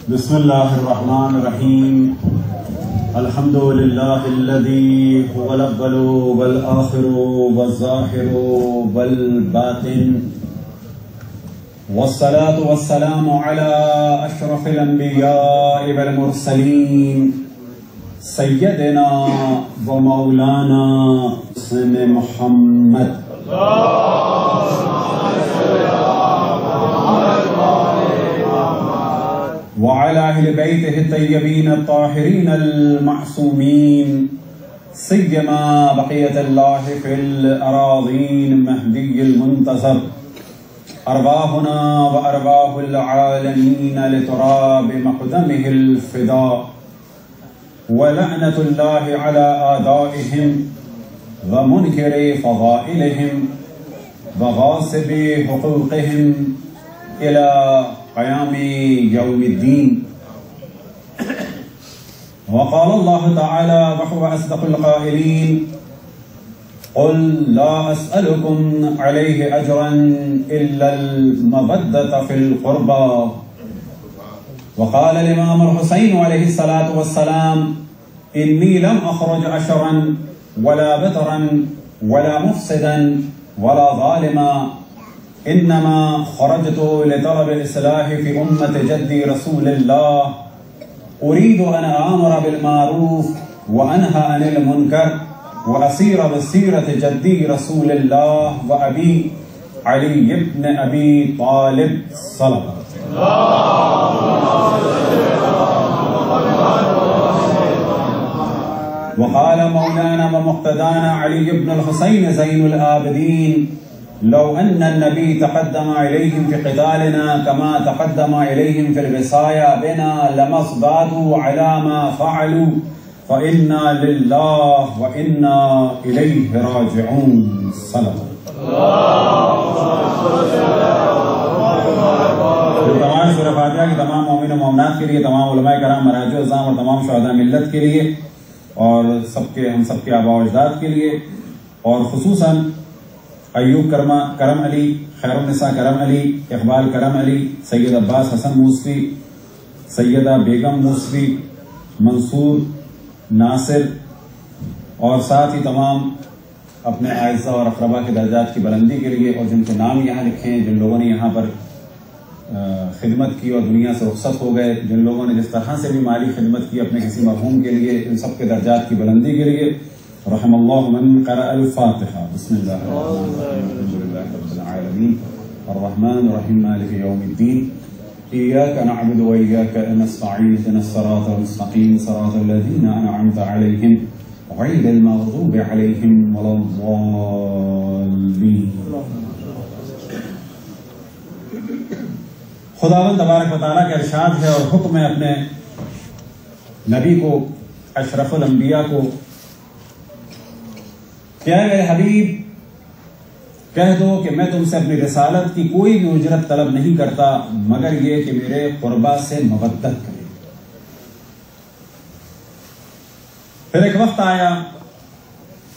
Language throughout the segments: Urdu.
بسم الله الرحمن الرحيم. الحمد لله الذي هو الأول والآخر والظاهر والباطن، والصلاة والسلام على أشرف الأنبياء والمرسلين سيدنا ومولانا محمد وعلى أهل بيته الطيبين الطاهرين المعصومين، سيما بقية الله في الأراضين مهدي المنتظر، أرواحنا وأرواح العالمين لتراب مقدمه الفداء، ولعنة الله على أعدائهم ومنكر فضائلهم وغاصب حقوقهم إلى قيام يوم الدين. وقال الله تعالى وهو أصدق القائلين: قل لا أسألكم عليه أجرا إلا المودة في القربى. وقال الإمام الحسين عليه الصلاة والسلام: إني لم أخرج أشرا ولا بترا ولا مفسدا ولا ظالما، إنما خرجت لطلب الإصلاح في أمة جدي رسول الله، أريد أن آمر بالمعروف وأنهى عن المنكر وأسير بسيرة جدي رسول الله وأبي علي بن أبي طالب صلى وقال مولانا ومقتدانا علي بن الحسين زين العابدين: لو أن النبي تقدم إليهم في قتالنا كما تقدم إليهم في الوصايا بنا لما ازدادوا على ما فعلوا، فإنا لله وإنا إليه راجعون. صلى تمام سورہ فاتحہ کی تمام مومن و مومنات کے لیے، تمام علماء کرام، مراجع اعظام اور تمام شہداء ملت کے لیے، اور ہم سب کے آباء و اجداد کے لیے، اور خصوصاً ایوب کرم علی، خیر النساء کرم علی، اقبال کرم علی، سید عباس حسن موسوی، سیدہ بیگم موسوی، منصور ناصر، اور ساتھ ہی تمام اپنے اعزہ اور اقربا کے درجات کی بلندی کے لیے، اور جن کے نام یہاں لکھے ہیں، جن لوگوں نے یہاں پر خدمت کی اور دنیا سے رخصت ہو گئے، جن لوگوں نے جس طرح سے بھی مالی خدمت کی اپنے کسی مرحوم کے لیے، ان سب کے درجات کی بلندی کے لیے رحم اللہ من قرأ الفاتحہ. بسم اللہ الرحمن الرحیم. الحمد للہ رب العالمین الرحمن الرحیم مالک یوم الدین، ایاک نعبد و ایاک نستعین، اهدنا الصراط المستقیم صراط الذین انعمت علیہم غیر المغضوب علیہم ولا الضالین. خداوند تبارک و تعالیٰ کا ارشاد ہے اور حکم ہے اپنے نبی کو، اشرف الانبیاء کو، کہ اے میرے حبیب کہہ دو کہ میں تم سے اپنی رسالت کی کوئی بھی اجرت طلب نہیں کرتا مگر یہ کہ میرے قربا سے مودت کرے. پھر ایک وقت آیا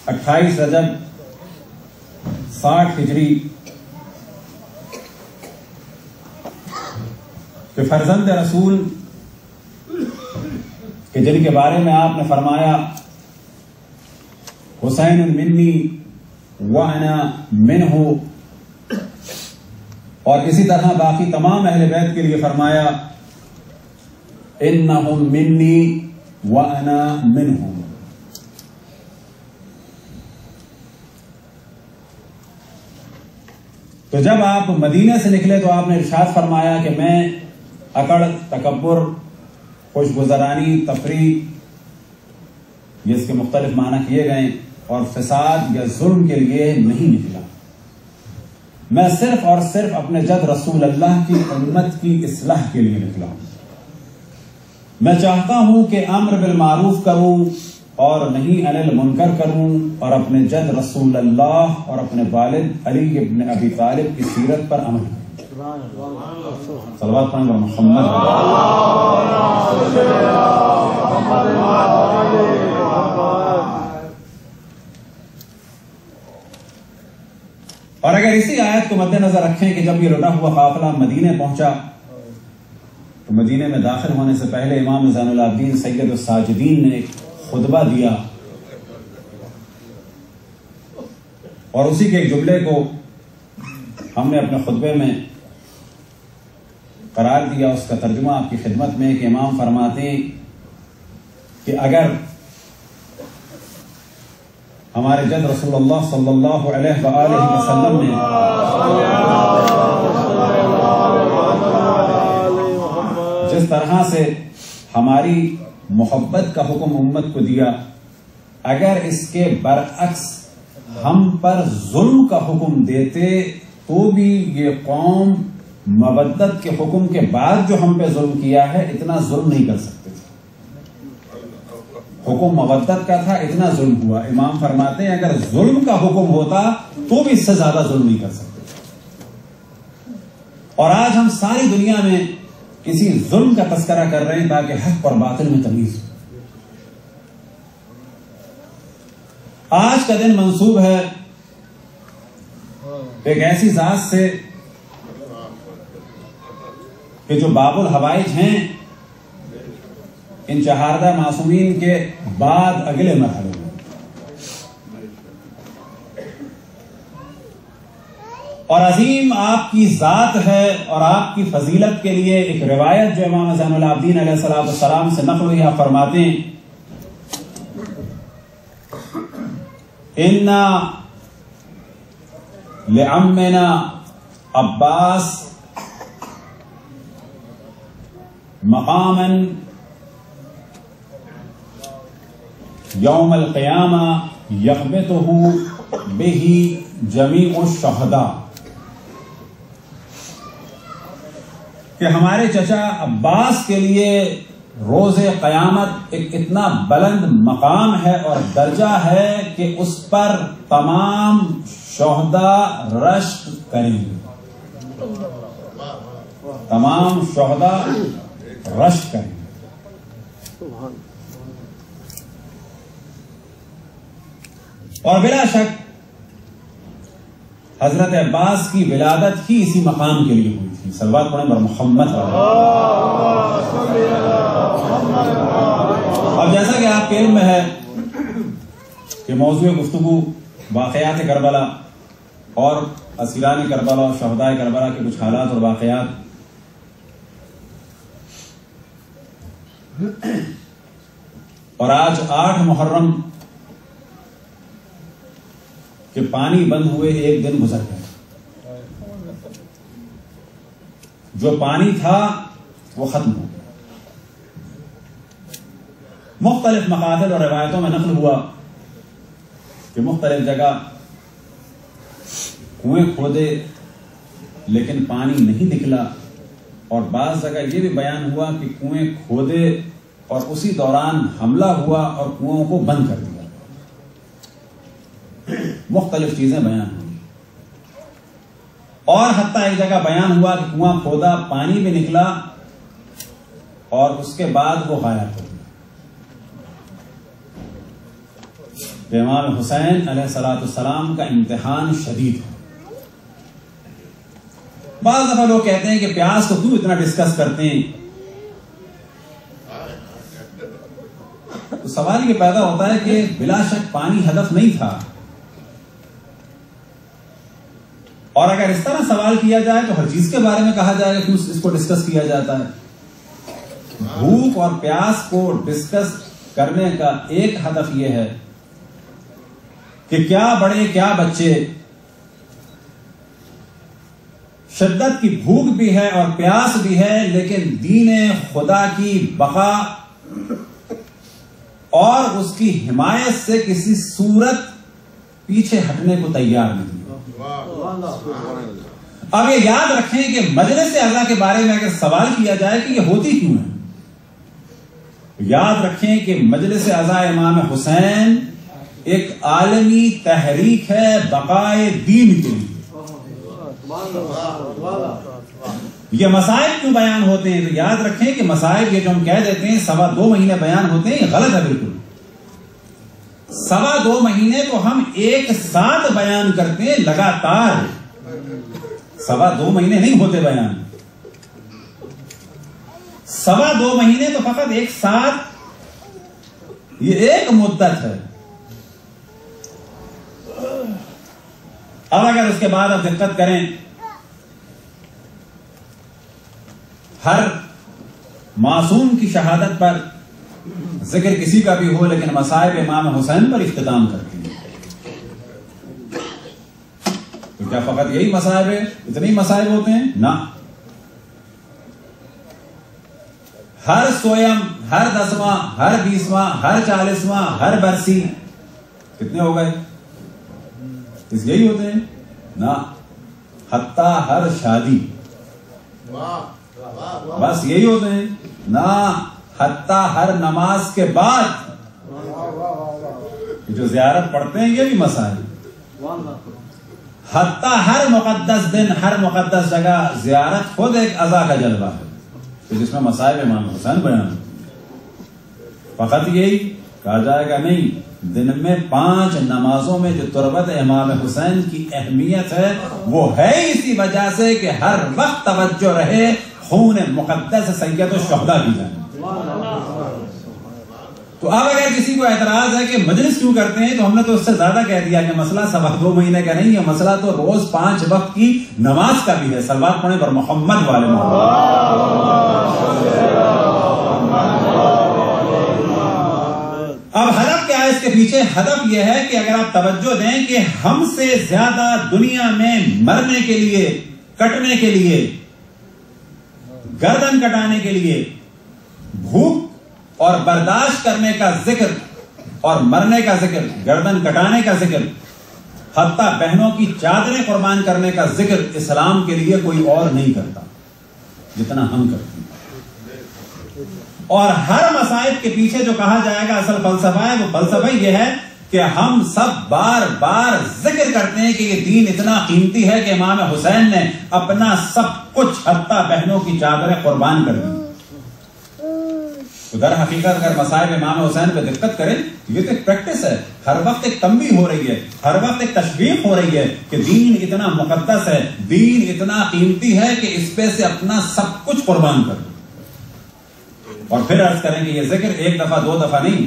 28 رجب 60 ہجری کہ فرزند رسول کہ جن کے بارے میں آپ نے فرمایا حسین منی وانا منہ، اور اسی طرح باقی تمام اہل بیت کے لیے فرمایا انہم منی وانا منہم. تو جب آپ مدینے سے نکلے تو آپ نے ارشاد فرمایا کہ میں اکڑ، تکبر، خوش گزرانی، تفریح، جس کے مختلف معنی کیے گئے، اور فساد یا ظلم کے لیے نہیں نکلا. میں صرف اور صرف اپنے جد رسول اللہ کی امت کی اصلاح کے لیے نکلا ہوں. میں چاہتا ہوں کہ امر بالمعروف کروں اور نہیں عن المنکر کروں، اور اپنے جد رسول اللہ اور اپنے والد علی ابن ابی طالب کی سیرت پر عمل کروں. صلوات پڑھیں اور محمد. اور اگر اسی آیت کو مد نظر رکھیں کہ جب یہ لٹا ہوا قافلہ مدینے پہنچا تو مدینے میں داخل ہونے سے پہلے امام زین العابدین سید الساجدین نے ایک خطبہ دیا اور اسی کے ایک جملے کو ہم نے اپنے خطبے میں قرار دیا. اس کا ترجمہ آپ کی خدمت میں کہ امام فرماتے ہیں کہ اگر ہمارے جد رسول اللہ صلی اللہ علیہ وآلہ وسلم نے جس طرح سے ہماری محبت کا حکم امت کو دیا، اگر اس کے برعکس ہم پر ظلم کا حکم دیتے تو بھی یہ قوم مودت کے حکم کے بعد جو ہم پہ ظلم کیا ہے اتنا ظلم نہیں کر سکتے. حکم مودت کا تھا، اتنا ظلم ہوا. امام فرماتے ہیں اگر ظلم کا حکم ہوتا تو بھی اس سے زیادہ ظلم نہیں کر سکتے. اور آج ہم ساری دنیا میں کسی ظلم کا تذکرہ کر رہے ہیں تاکہ حق اور باطل میں تمیز ہو. آج کا دن منسوب ہے ایک ایسی ذات سے کہ جو باب الحوائج ہیں ان چہاردہ معصومین کے بعد اگلے مرحلے میں، اور عظیم آپ کی ذات ہے. اور آپ کی فضیلت کے لیے ایک روایت جو امام زین العابدین علیہ السلام سے نقل ہوئی، آپ فرماتے ہیں اِنَّا لِعَمِّنَا عباس مقاماً یوم القیامہ یغبطہ بہ جمیع الشہداء، کہ ہمارے چچا عباس کے لیے روز قیامت ایک اتنا بلند مقام ہے اور درجہ ہے کہ اس پر تمام شہداء رشک کریں گے. تمام شہداء رشک کریں گے. اور بلا شک حضرت عباس کی ولادت ہی اسی مقام کے لیے ہوئی تھی. صلوات پڑھیں بر محمد. اب جیسا کہ آپ کے علم میں ہے کہ موضوع گفتگو واقعات کربلا اور اسیران کربلا اور شہداء کربلا کے کچھ حالات اور واقعات. اور آج 8 محرم کہ پانی بند ہوئے ایک دن گزر گیا. جو پانی تھا وہ ختم ہو گیا. مختلف مقاتل اور روایتوں میں نقل ہوا کہ مختلف جگہ کنویں کھودے لیکن پانی نہیں نکلا، اور بعض جگہ یہ بھی بیان ہوا کہ کنویں کھودے اور اسی دوران حملہ ہوا اور کنوؤں کو بند کر دیا. مختلف چیزیں بیان ہوئی، اور حتیٰ ایک جگہ بیان ہوا کہ کنواں کھودا، پانی بھی نکلا اور اس کے بعد وہ غائب ہو گیا. امام حسین علیہ السلام کا امتحان شدید ہے. بعض دفعہ لوگ کہتے ہیں کہ پیاس کو کیوں اتنا ڈسکس کرتے ہیں، تو سوال یہ پیدا ہوتا ہے کہ بلا شک پانی ہدف نہیں تھا. اور اگر اس طرح سوال کیا جائے تو ہر چیز کے بارے میں کہا جائے گا کہ اس کو ڈسکس کیا جاتا ہے. بھوک اور پیاس کو ڈسکس کرنے کا ایک ہدف یہ ہے کہ کیا بڑے کیا بچے، شدت کی بھوک بھی ہے اور پیاس بھی ہے، لیکن دین خدا کی بقا اور اس کی حمایت سے کسی صورت پیچھے ہٹنے کو تیار نہیں. اب یہ یاد رکھیں کہ مجلس اعضاء کے بارے میں اگر سوال کیا جائے کہ یہ ہوتی کیوں ہے، یاد رکھیں کہ مجلس اعضاء امام حسین ایک عالمی تحریک ہے بقائے دین کے لیے. یہ مسائل کیوں بیان ہوتے ہیں تو یاد رکھیں کہ مسائل یہ جو ہم کہہ دیتے ہیں 2.25 مہینے بیان ہوتے ہیں، یہ غلط ہے بالکل. 2.25 مہینے تو ہم ایک ساتھ بیان کرتے ہیں لگاتار. 2.25 مہینے نہیں ہوتے بیان. 2.25 مہینے تو فقط ایک ساتھ یہ ایک مدت ہے. اب اگر اس کے بعد آپ دقت کریں، ہر معصوم کی شہادت پر ذکر کسی کا بھی ہو، لیکن مصائب امام حسین پر اختتام کرتی ہے. تو کیا فقط یہی مصائب ہے؟ اتنے ہی مصائب ہوتے ہیں؟ نہ. ہر سویم، ہر 10واں، ہر 20واں، ہر 40واں، ہر برسی کتنے ہو گئے؟ یہی ہوتے ہیں؟ نہ. حتیٰ ہر شادی بس یہی ہوتے ہیں؟ نہ. حتیٰ ہر نماز کے بعد جو زیارت پڑھتے ہیں یہ بھی مسائل. حتیٰ ہر مقدس دن، ہر مقدس جگہ زیارت خود ایک عزا کا جلوہ ہے جس میں مصائب امام حسین بیان. فقط یہی کہا جائے گا نہیں، دن میں 5 نمازوں میں جو تربت امام حسین کی اہمیت ہے وہ ہے اسی وجہ سے کہ ہر وقت توجہ رہے خون مقدس سید الشہداء کی جانب. تو اب اگر کسی کو اعتراض ہے کہ مجلس کیوں کرتے ہیں، تو ہم نے تو اس سے زیادہ کہہ دیا کہ مسئلہ 2.25 مہینے کا نہیں ہے، مسئلہ تو روز 5 وقت کی نماز کا بھی ہے. صلوات پڑھیں پر محمد والے اب ہدف کیا ہے اس کے پیچھے؟ ہدف یہ ہے کہ اگر آپ توجہ دیں کہ ہم سے زیادہ دنیا میں مرنے کے لیے، کٹنے کے لیے، گردن کٹانے کے لیے، بھوک اور برداشت کرنے کا ذکر اور مرنے کا ذکر، گردن کٹانے کا ذکر، حتیٰ بہنوں کی چادریں قربان کرنے کا ذکر اسلام کے لیے کوئی اور نہیں کرتا جتنا ہم کرتے ہیں. اور ہر مصائب کے پیچھے جو کہا جائے گا اصل فلسفہ ہے، وہ فلسفہ یہ ہے کہ ہم سب بار بار ذکر کرتے ہیں کہ یہ دین اتنا قیمتی ہے کہ امام حسین نے اپنا سب کچھ حتیٰ بہنوں کی چادریں قربان کر دی. در حقیقت اگر مصائب امام حسین پہ دقت کریں، یہ تو ایک پریکٹس ہے، ہر وقت ایک تنبیہ ہو رہی ہے، ہر وقت ایک تشویق ہو رہی ہے کہ دین اتنا مقدس ہے، دین اتنا قیمتی ہے کہ اس پہ سے اپنا سب کچھ قربان کر دو. اور پھر عرض کریں کہ یہ ذکر 1 دفعہ 2 دفعہ نہیں،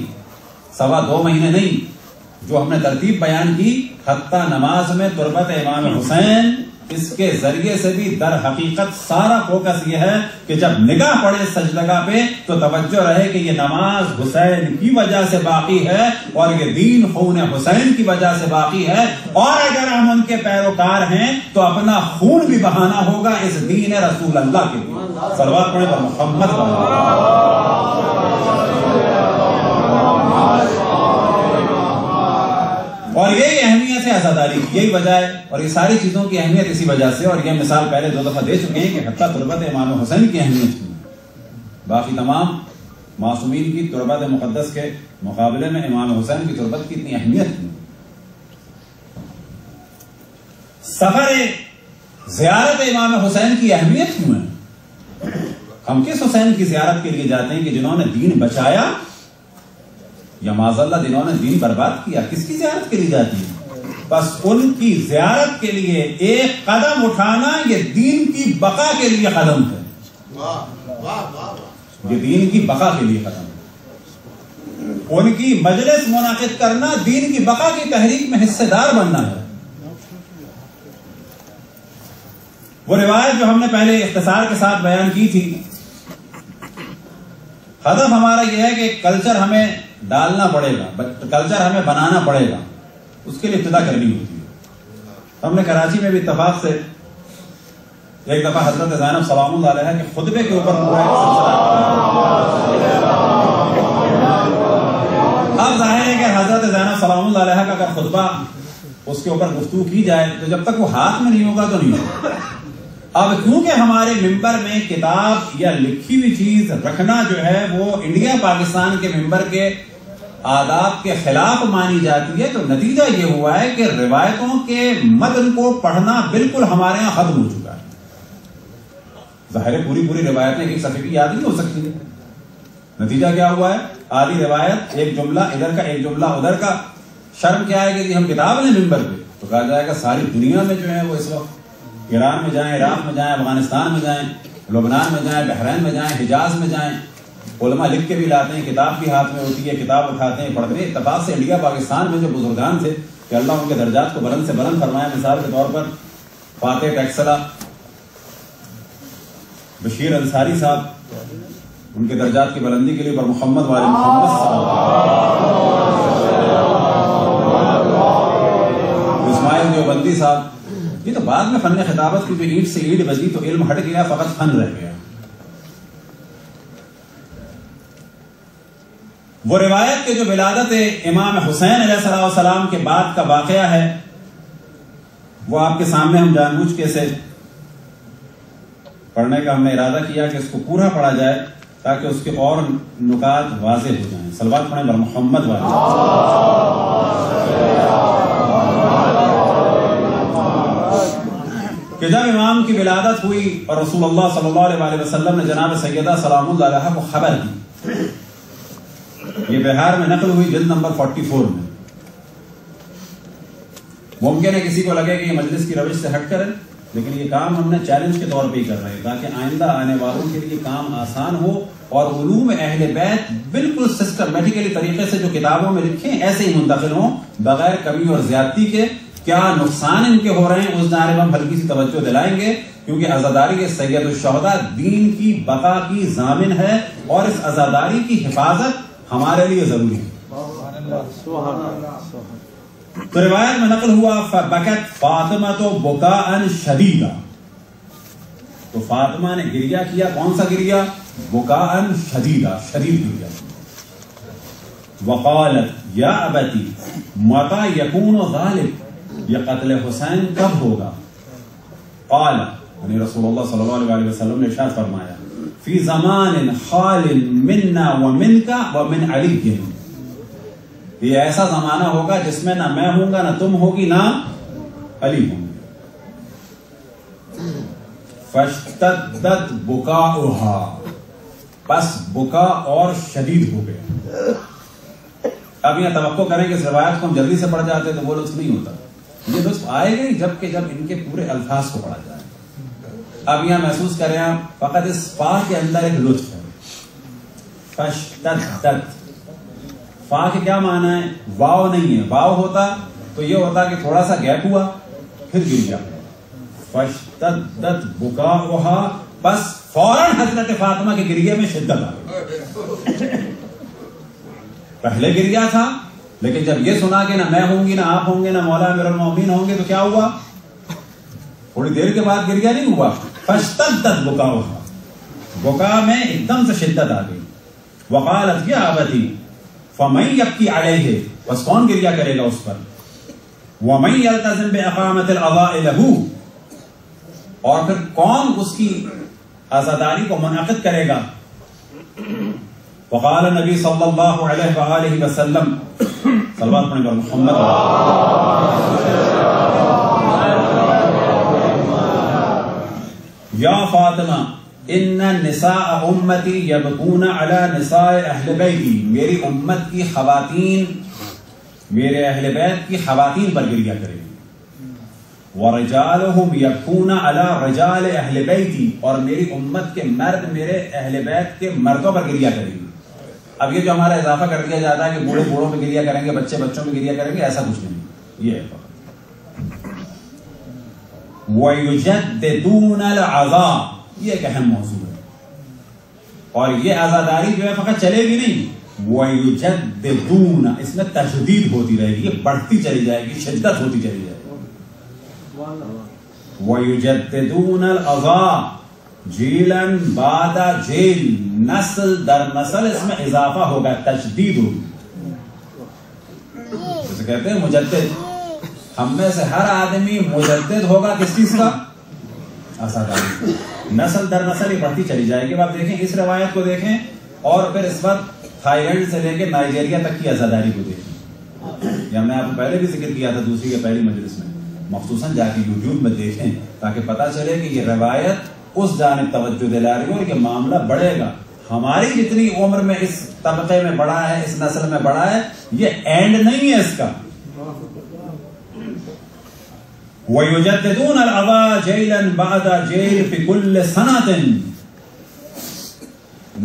2.25 مہینے نہیں، جو ہم نے ترتیب بیان کی، حتیٰ نماز میں تربت امام حسین، اس کے ذریعے سے بھی در حقیقت سارا فوکس یہ ہے کہ جب نگاہ پڑے سجدگاہ پہ تو توجہ رہے کہ یہ نماز حسین کی وجہ سے باقی ہے اور یہ دین خون حسین کی وجہ سے باقی ہے، اور اگر ہم ان کے پیروکار ہیں تو اپنا خون بھی بہانا ہوگا اس دین رسول اللہ کے لیے. صلوات پڑھیں پر محمد. اور یہی اہمیت ہے عزاداری کی، یہی وجہ ہے، اور یہ ساری چیزوں کی اہمیت اسی وجہ سے. اور یہ مثال پہلے 2 دفعہ دے چکے ہیں کہ حتیٰ تربت امام حسین کی اہمیت کی، باقی تمام معصومین کی تربت مقدس کے مقابلے میں امام حسین کی تربت کی اتنی اہمیت کی. سفر زیارت امام حسین کی اہمیت کیوں ہے؟ ہم کس حسین کی زیارت کے لیے جاتے ہیں کہ جنہوں نے دین بچایا، یا معاذ اللہ جنہوں نے دین برباد کیا؟ کس کی زیارت کے لیے جاتی ہے؟ بس ان کی زیارت کے لیے ایک قدم اٹھانا یہ دین کی بقا کے لیے قدم ہے. یہ دین کی بقا کے لیے قدم ہے. ان کی مجلس منعقد کرنا دین کی بقا کی تحریک میں حصے دار بننا ہے. وہ روایت جو ہم نے پہلے اختصار کے ساتھ بیان کی تھی، ہدف ہمارا یہ ہے کہ کلچر ہمیں ڈالنا پڑے گا، کلچر ہمیں بنانا پڑے گا، اس کے لیے ابتدا کرنی ہوتی ہے. ہم نے کراچی میں بھی اتفاق سے ایک دفعہ حضرت زینب سلام اللہ علیہ کے خطبے کے اوپر پورا ایک سلسلہ. اب ظاہر ہے کہ حضرت زینب سلام اللہ علیہ کا اگر خطبہ اس کے اوپر گفتگو کی جائے تو جب تک وہ ہاتھ میں نہیں ہوگا تو نہیں ہوگا. اب کیونکہ ہمارے ممبر میں کتاب یا لکھی ہوئی چیز رکھنا جو ہے وہ انڈیا پاکستان کے ممبر کے آداب کے خلاف مانی جاتی ہے، تو نتیجہ یہ ہوا ہے کہ روایتوں کے متن کو پڑھنا بالکل ہمارے یہاں ختم ہو چکا ہے. ظاہر ہے پوری روایتیں ایک صفحے کی یاد نہیں ہو سکتی ہے. نتیجہ کیا ہوا ہے؟ آدھی روایت ایک جملہ ادھر کا ایک جملہ ادھر کا. شرم کیا ہے کہ ہم کتاب لیں ممبر پہ تو کہا جائے گا ساری دنیا میں جو ہے وہ اس وقت ایران میں جائیں، عراق میں جائیں، افغانستان میں جائیں، لبنان میں جائیں، بحرین میں جائیں، حجاز میں جائیں، علماء لکھ کے بھی لاتے ہیں، کتاب بھی ہاتھ میں ہوتی ہے، کتاب اٹھاتے ہیں، پڑھتے ہیں۔ اتفاق سے انڈیا پاکستان میں جو بزرگان تھے کہ اللہ ان کے درجات کو بلند سے بلند فرمائے، مثال کے طور پر فاتح ٹیکسلا، بشیر انصاری صاحب، ان کے درجات کی بلندی کے لیے پر محمد والے محمد صلی اللہ اسماعیل دیوبندی صاحب، یہ تو بعد میں فن خطابت کی جو اینٹ سے اینٹ بجی تو علم ہٹ گیا، فقط فن رہ گیا۔ وہ روایت کے جو ولادت امام حسین علیہ السلام کے بعد کا واقعہ ہے وہ آپ کے سامنے ہم جان بوجھ کے سے پڑھنے کا ہم نے ارادہ کیا کہ اس کو پورا پڑھا جائے تاکہ اس کے اور نکات واضح ہو جائیں۔ صلوات پڑھیں بر محمد والے۔ کہ جب امام کی ولادت ہوئی اور رسول اللہ صلی اللہ علیہ وسلم نے جناب سیدہ سلام اللہ علیہا کو خبر دی، یہ بہار میں نقل ہوئی جلد نمبر 44 میں۔ ممکن ہے کسی کو لگے کہ یہ مجلس کی روش سے ہٹ کرے، لیکن یہ کام ہم نے چیلنج کے طور پہ ہی کر رہے ہیں تاکہ آئندہ آنے والوں کے لیے کام آسان ہو اور علوم اہل بیت بالکل سسٹمیٹیکلی طریقے سے جو کتابوں میں لکھیں ایسے ہی منتقل ہوں بغیر کمی اور زیادتی کے۔ کیا نقصان ان کے ہو رہے ہیں اس جانب ہم ہلکی سی توجہ دلائیں گے، کیونکہ عزاداری سید الشہداء دین کی بقا کی ضامن ہے اور اس عزاداری کی حفاظت ہمارے لیے ضروری ہے۔ تو روایت میں نقل ہوا فبکت فاطمہ بکاء شدیدا، تو فاطمہ نے گریہ کیا، کون سا گریہ؟ بکاء شدیدا، شدید گریہ۔ وقالت یا ابتی متى یکون ذلک، یہ قتل حسین کب ہوگا؟ قال، یعنی رسول اللہ صلی اللہ علیہ وسلم نے ارشاد فرمایا فی زمان خال منا ومنک ومن علی، یہ ایسا زمانہ ہوگا جس میں نہ میں ہوں گا، نہ تم ہوگی، نہ علی ہوں گے۔ فاشتدت بکاؤها، پس بکا اور شدید ہو گیا۔ اب یہ توقع کریں کہ اس روایت کو ہم جلدی سے پڑھ جاتے تو وہ لطف نہیں ہوتا، یہ لطف آئے گا جب ان کے پورے الفاظ کو پڑھا جائے۔ اب یہاں محسوس کریں آپ، فقط اس فا کے اندر ایک لطف ہے۔ فاشتدت، فا کے کیا معنی ہے؟ واو نہیں ہے، واو ہوتا تو یہ ہوتا کہ تھوڑا سا گیپ ہوا پھر گر گیا۔ فاشتدت بکاؤها، بس فوراً حضرت فاطمہ کے گریے میں شدت آ گئی۔ پہلے گریہ تھا لیکن جب یہ سنا کہ نہ میں ہوں گی، نہ آپ ہوں گے، نہ مولا امیر المومنین ہوں گے تو کیا ہوا؟ تھوڑی دیر کے بعد گریہ نہیں ہوا، فاشتدت بکاؤها، بکا میں ایک دم سے شدت آ گئی۔ وقالت یا ابتی فمن یبکی علیہ، بس کون گریہ کرے گا اس پر؟ ومن یلتزم باقامۃ العزاء لہ، اور پھر کون اس کی عزاداری کو منعقد کرے گا؟ وقال نبی صلی اللہ علیہ وآلہ وسلم، صلوات پڑھیں گے محمد، یا فاطمہ ان نساء امتی یبکون علی نساء اہل بیتی، میری امت کی خواتین میرے اہل بیت کی خواتین پر گریہ کریں گی۔ ورجالہم یبکون علی رجال اہل بیتی، اور میری امت کے مرد میرے اہل بیت کے مردوں پر گریہ کریں گی۔ اب یہ جو ہمارا اضافہ کر دیا جاتا ہے کہ بوڑھے بوڑھوں پہ گریہ کریں گے، بچے بچوں پہ گریہ کریں گے، ایسا کچھ نہیں، یہ ہے فقط۔ وَيُجَدِّدُونَ الْعَزَاءَ، یہ ایک اہم موضوع ہے، اور یہ عزاداری جو ہے فقط چلے گی نہیں، وَيُجَدِّدُونَ، اس میں تجدید ہوتی رہے گی، یہ بڑھتی چلی جائے گی، شدت ہوتی چلی جائے گی۔ وَيُجَدِّدُونَ الْعَزَاءَ جیلن بعد جیل، نسل در نسل اس میں اضافہ ہوگا، تجدید ہوگی۔ جیسے کہتے ہیں مجدد، ہم میں سے ہر آدمی مجدد ہوگا کس چیز کا؟ عزاداری۔ نسل در نسل یہ بڑھتی چلی جائے گی۔ اب آپ دیکھیں اس روایت کو دیکھیں اور پھر اس وقت تھائی لینڈ سے لے کے نائجیریا تک کی عزاداری کو دیکھیں، یہ ہم نے آپ کو پہلے بھی ذکر کیا تھا دوسری یا پہلی مجلس میں، مخصوصاً جا کے یوٹیوب میں دیکھیں تاکہ پتہ چلے کہ یہ روایت اس جانب توجہ دلا رہی ہو کہ معاملہ بڑھے گا۔ ہماری جتنی عمر میں اس طبقے میں بڑھا ہے، اس نسل میں بڑھا ہے، یہ اینڈ نہیں ہے اس کا۔ وَيُجَدِّدُونَ الْعَزَاءَ جَيْلًا بَعْدَ جَيْلٍ فِي كُلِّ سَنَةٍ،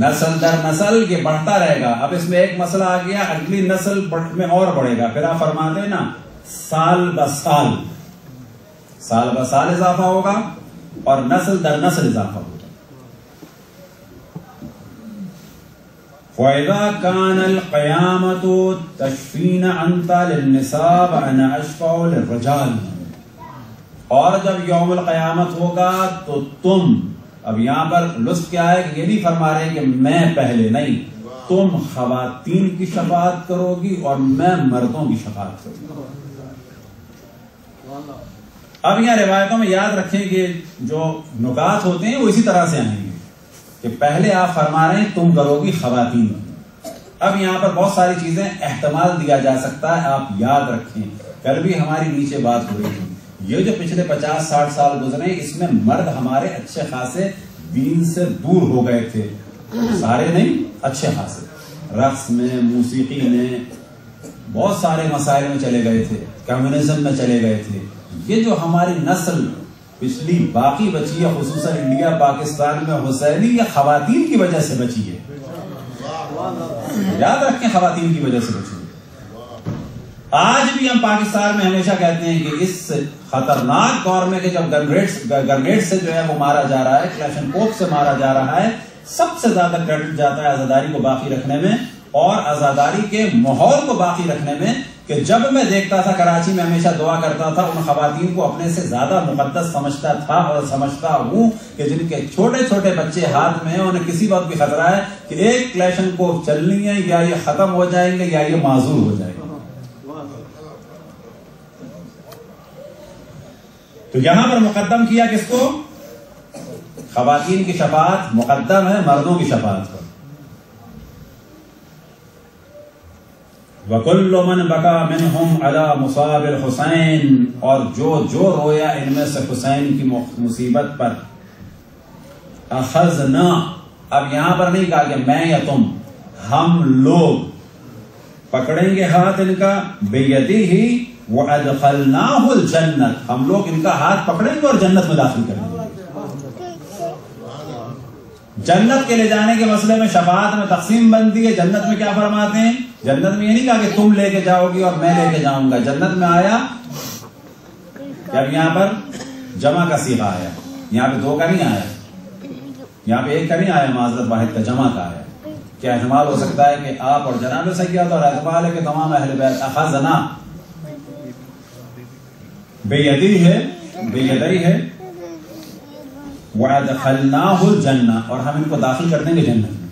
نسل در نسل یہ بڑھتا رہے گا. اب اس میں ایک مسئلہ آ گیا, اگلی نسل میں اور بڑھے گا. پھر آپ فرماتے ہیں نا سال بہ سال اضافہ ہوگا اور نسل در نسل اضافہ ہوگا. فَإِذَا كَانَ الْقِيَامَةُ تَشْفِينَ أَنْتَ لِلنِّسَاءِ وَأَنَا أَشْفَعُ لِلرِّجَالِ. اور جب یوم القیامت ہوگا تو تم, اب یہاں پر لطف کیا ہے کہ یہ نہیں فرما رہے کہ میں پہلے, نہیں, تم خواتین کی شفاعت کرو گی اور میں مردوں کی شفاعت کروں گی. اب یہاں روایتوں میں یاد رکھیں کہ جو نکات ہوتے ہیں وہ اسی طرح سے آئیں گے کہ پہلے آپ فرما رہے ہیں تم کرو گی خواتین. اب یہاں پر بہت ساری چیزیں احتمال دیا جا سکتا ہے, آپ یاد رکھیں. کل بھی ہماری نیچے بات ہو رہی تھی, یہ جو پچھلے 50-60 سال گزرے اس میں مرد ہمارے اچھے خاصے دین سے دور ہو گئے تھے, سارے نہیں, اچھے خاصے. رقص میں, موسیقی میں, بہت سارے مسائل میں چلے گئے تھے, کمیونزم میں چلے گئے تھے. یہ جو ہماری نسل پچھلی باقی بچی ہے, خصوصاً انڈیا پاکستان میں, حسینی یا خواتین کی وجہ سے بچی ہے. یاد رکھیں خواتین کی وجہ سے بچی ہے. آج بھی ہم پاکستان میں ہمیشہ کہتے ہیں کہ اس خطرناک دور میں کہ جب گرنیڈ سے جو ہے وہ مارا جا رہا ہے, کلاشن کوف سے مارا جا رہا ہے, سب سے زیادہ کریڈٹ جاتا ہے آزاداری کو باقی رکھنے میں اور آزاداری کے ماحول کو باقی رکھنے میں. کہ جب میں دیکھتا تھا کراچی میں, ہمیشہ دعا کرتا تھا ان خواتین کو اپنے سے زیادہ مقدس سمجھتا تھا اور سمجھتا ہوں کہ جن کے چھوٹے چھوٹے بچے ہاتھ میں ہیں, انہیں کسی بات بھی خطرہ ہے کہ ایک کلیشن کو چلنی ہے, یا یہ ختم ہو جائیں گے یا یہ معذور ہو جائیں گے. تو یہاں پر مقدم کیا کس کو؟ خواتین کی شفاعت مقدم ہے مردوں کی شفاعت پر. وَكُلُّ مَنْ بَكَى مِنْهُمْ عَلَى مُصَابِ الْحُسَيْنِ, اور جو رویا ان میں سے حسین کی مصیبت پر. اخذنا, اب یہاں پر نہیں کہا کہ میں یا تم, ہم لوگ پکڑیں گے ہاتھ ان کا, بِيَدِهِ وَأَدْخَلْنَاهُ الْجَنَّةَ, ہم لوگ ان کا ہاتھ پکڑیں گے اور جنت میں داخل کریں گے. جنت کے لے جانے کے مسئلے میں شفاعت میں تقسیم بنتی ہے. جنت میں کیا فرماتے ہیں؟ جنت میں یہ نہیں کہا کہ تم لے کے جاؤ گی اور میں لے کے جاؤں گا. جنت میں آیا جب یہاں پر جمع کا صیغہ آیا, یہاں پہ دو کا نہیں آیا, یہاں پہ ایک کا نہیں آیا, معذرت واحد کا جمع کا آیا. کیا احتمال ہو سکتا ہے کہ آپ اور جناب سیاد, اور احتمال ہے کہ تمام اہل بیت. اخذنا بیدی ہے, بیدی ہے, وَأَدْخَلْنَاهُ الْجَنَّةَ, اور ہم ان کو داخل کر دیں گے جنت میں.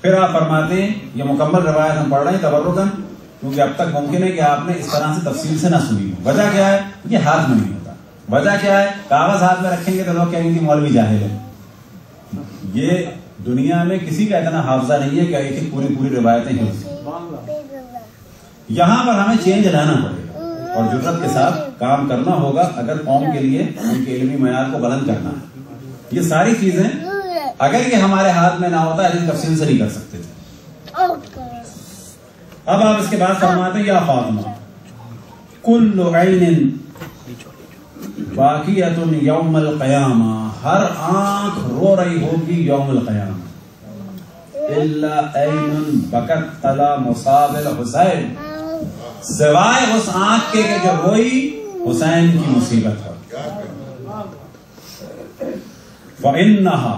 پھر آپ فرماتے ہیں, یہ مکمل روایت ہم پڑھ رہے ہیں تبرکاً, کیونکہ اب تک ممکن ہے کہ آپ نے اس طرح سے تفصیل سے نہ سنی ہو. وجہ کیا ہے؟ یہ ہاتھ میں نہیں ہوتا. وجہ کیا ہے؟ کاغذ ہاتھ میں رکھیں گے تو لوگ کہیں گے مولوی جاہل ہے. یہ دنیا میں کسی کا اتنا حافظہ نہیں ہے کہ ایک پوری پوری روایتیں ہیں. یہاں پر ہمیں چینج لانا پڑے گا اور جرات کے ساتھ کام کرنا ہوگا اگر قوم کے لیے ان کے علمی معیار کو بلند کرنا ہے. یہ ساری چیزیں اگر یہ ہمارے ہاتھ میں نہ ہوتا ہے اس تفصیل سے نہیں کر سکتے تھے. اب آپ اس کے بعد فرماتے ہیں, یا فاطمہ کل عین باقیۃ یوم القیامہ, ہر آنکھ رو رہی ہوگی یوم القیامہ, الا عین بکت علی مصاب الحسین, سوائے اس آنکھ کے کہ جو روئی حسین کی مصیبت ہے. فإنها,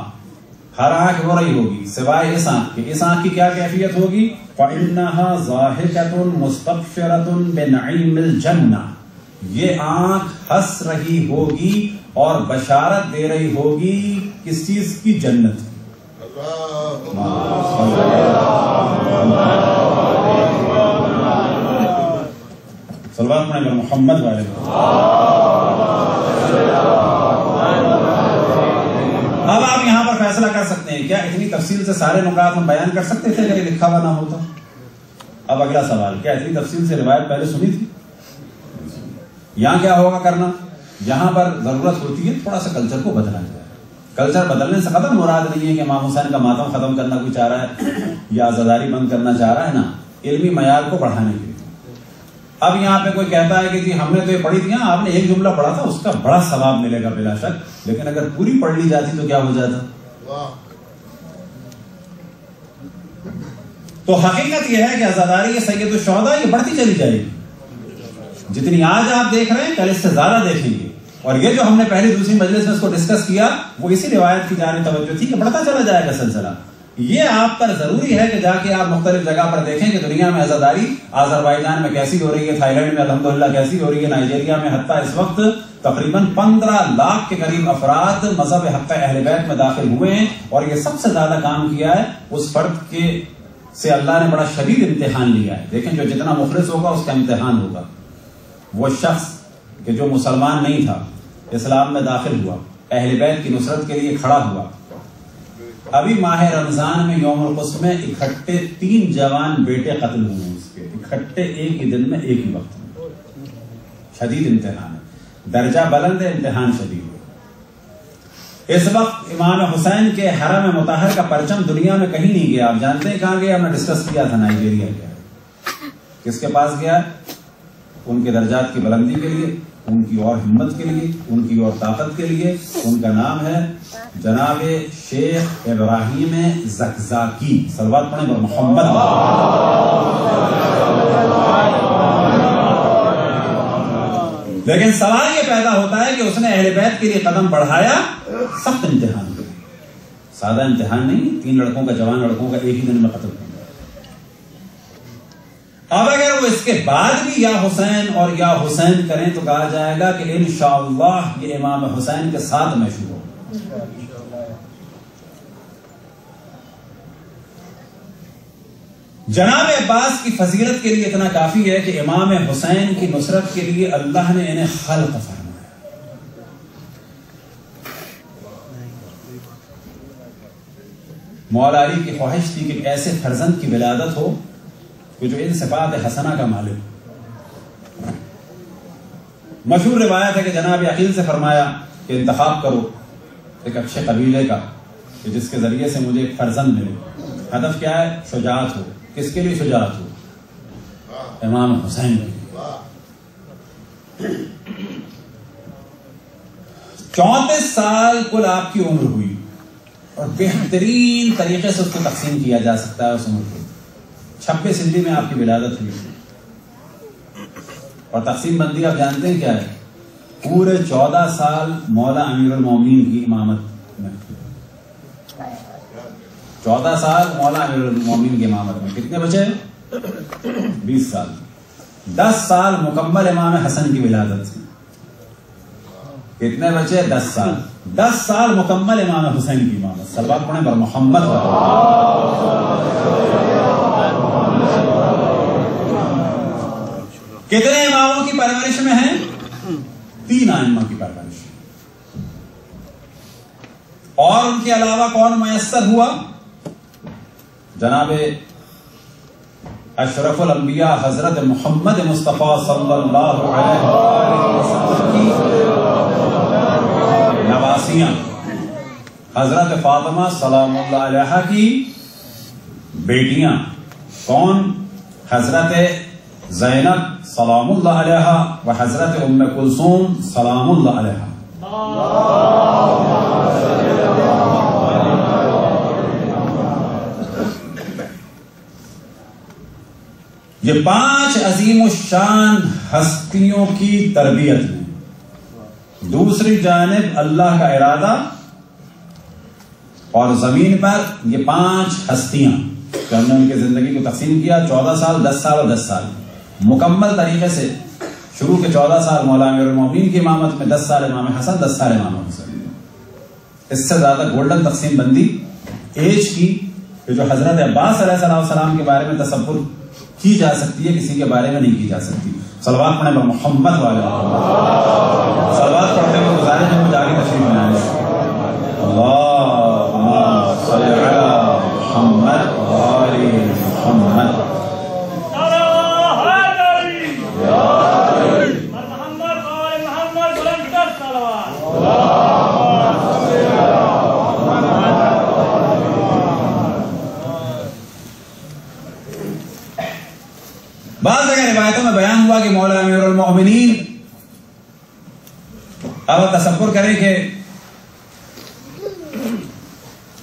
ہر آنکھ رو رہی ہوگی سوائے اس آنکھ کے. اس آنکھ کی کیا کیفیت ہوگی؟ فإنها ضاحكة مستبشرة بنعيم الجنة, یہ آنکھ ہنس رہی ہوگی اور بشارت دے رہی ہوگی کس چیز کی؟ جنت. صلوات پڑھیں محمد والے. اب آپ یہاں پر فیصلہ کر سکتے ہیں, کیا اتنی تفصیل سے سارے نکات ہم بیان کر سکتے تھے اگر لکھا ہوا نہ ہوتا؟ اب اگلا سوال, کیا اتنی تفصیل سے روایت پہلے سنی تھی؟ یہاں کیا ہوگا کرنا, یہاں پر ضرورت ہوتی ہے تھوڑا سا کلچر کو بدلنا جائے. کلچر بدلنے سے ختم مراد نہیں ہے کہ امام حسین کا ماتم ختم کرنا کوئی چاہ رہا ہے یا آزاداری بند کرنا چاہ رہا ہے, نا, علمی معیار کو بڑھانے کے لیے. اب یہاں پہ کوئی کہتا ہے کہ جی ہم نے تو یہ پڑھی تھی, آپ نے ایک جملہ پڑھا تھا, اس کا بڑا ثواب ملے گا بلا شک, لیکن اگر پوری پڑھ لی جاتی تو کیا ہو جاتا؟ تو حقیقت یہ ہے کہ عزاداری سید الشہداء یہ بڑھتی چلی جائے گی. جتنی آج آپ دیکھ رہے ہیں کل اس سے زیادہ دیکھیں گے. اور یہ جو ہم نے پہلی دوسری مجلس میں اس کو ڈسکس کیا وہ اسی روایت کی جانب توجہ تھی کہ بڑھتا چلا جائے گا سلسلہ. یہ آپ پر ضروری ہے کہ جا کے آپ مختلف جگہ پر دیکھیں کہ دنیا میں عزاداری آذربائیجان میں کیسی ہو رہی ہے, تھائی لینڈ میں الحمدللہ کیسی ہو رہی ہے, نائجیریا میں حتیٰ اس وقت تقریباً 15 لاکھ کے قریب افراد مذہب حق اہل بیت میں داخل ہوئے ہیں. اور یہ سب سے زیادہ کام کیا ہے اس فرد کے سے اللہ نے بڑا شدید امتحان لیا ہے. دیکھیں جو جتنا مخلص ہوگا اس کا امتحان ہوگا. وہ شخص کہ جو مسلمان نہیں تھا اسلام میں داخل ہوا, اہل بیت کی نصرت کے لیے کھڑا ہوا. ابھی ماہ رمضان میں یوم القدس میں اکٹھے 3 جوان بیٹے قتل ہوئے ہیں اس کے, اکٹھے ایک ہی دن میں ایک ہی وقت میں. شدید امتحان ہے, درجہ بلند ہے, امتحان شدید ہے. اس وقت امام حسین کے حرم مطہر کا پرچم دنیا میں کہیں نہیں گیا. آپ جانتے ہیں کہاں گیا؟ ہم نے ڈسکس کیا تھا, نائجیریا گیا. کس کے پاس گیا؟ ان کے درجات کی بلندی کے لیے, ان کی اور ہمت کے لیے, ان کی اور طاقت کے لیے. ان کا نام ہے جناب شیخ ابراہیم زکزاکی. صلوات پڑھیں پر محمد. لیکن سوال یہ پیدا ہوتا ہے کہ اس نے اہل بیت کے لیے قدم بڑھایا. سخت امتحان, سادہ امتحان نہیں. 3 لڑکوں کا, جوان لڑکوں کا ایک ہی دن میں قتل. اب اگر وہ اس کے بعد بھی یا حسین اور یا حسین کریں تو کہا جائے گا کہ انشاءاللہ یہ امام حسین کے ساتھ میں شروع ہو. جناب عباس کی فضیلت کے لیے اتنا کافی ہے کہ امام حسین کی نصرت کے لیے اللہ نے انہیں خلق فرمایا. مولا علی کی خواہش تھی کہ ایسے فرزند کی ولادت ہو کہ جو ان صفات حسنہ کا مالک. مشہور روایت ہے کہ جناب عقیل سے فرمایا کہ انتخاب کرو ایک اچھے قبیلے کا کہ جس کے ذریعے سے مجھے ایک فرزند ملے. ہدف کیا ہے؟ شجاعت ہو. کس کے لیے شجاعت ہو؟ امام حسین کے لیے. 34 سال کل آپ کی عمر ہوئی اور بہترین طریقے سے اس کو تقسیم کیا جا سکتا ہے اس عمر کو. 26 ہجری میں آپ کی ولادت ہوئی اور تقسیم بندی آپ جانتے ہیں کیا ہے؟ پورے 14 سال مولا امیر المومنین کی امامت میں. 14 سال مولا امیر المومنین کی امامت میں کتنے بچے؟ 20 سال. 10 سال مکمل امام حسن کی ولادت سے کتنے بچے؟ 10 سال. 10 سال مکمل امام حسین کی امامت. صلوات پڑھیں پر محمد. کتنے اماموں کی پرورش میں ہیں؟ 3 ائمہ کی پرورش. اور ان کے علاوہ کون میسر ہوا؟ جناب اشرف الانبیاء حضرت محمد مصطفیٰ صلی اللہ علیہ وسلم کی نواسیاں حضرت فاطمہ سلام اللہ علیہ کی بیٹیاں. کون؟ حضرت زینب سلام اللہ علیہ و حضرت ام کلثوم سلام اللہ علیہ. یہ 5 عظیم الشان ہستیوں کی تربیت میں دوسری جانب اللہ کا ارادہ اور زمین پر یہ 5 ہستیاں کہ ہم نے ان کی زندگی کو تقسیم کیا. 14 سال 10 سال اور 10 سال مکمل طریقے سے شروع کے 14 سال مولا امیر المومنین کی امامت میں, 10 سال امام حسن, 10 سال امام حسین. اس سے زیادہ گولڈن تقسیم بندی ایج کی کہ جو حضرت عباس علیہ السلام کے بارے میں تصور کی جا سکتی ہے کسی کے بارے میں نہیں کی جا سکتی. صلوات پڑھیں محمد والے. صلوات پڑھتے ہوئے گزارش ہے مجھے آگے تشریف میں آئے. اللہم صلی علی محمد وآل محمد. بعض جگہ روایتوں میں بیان ہوا کہ مولا امیر المومنین, اب تصور کریں کہ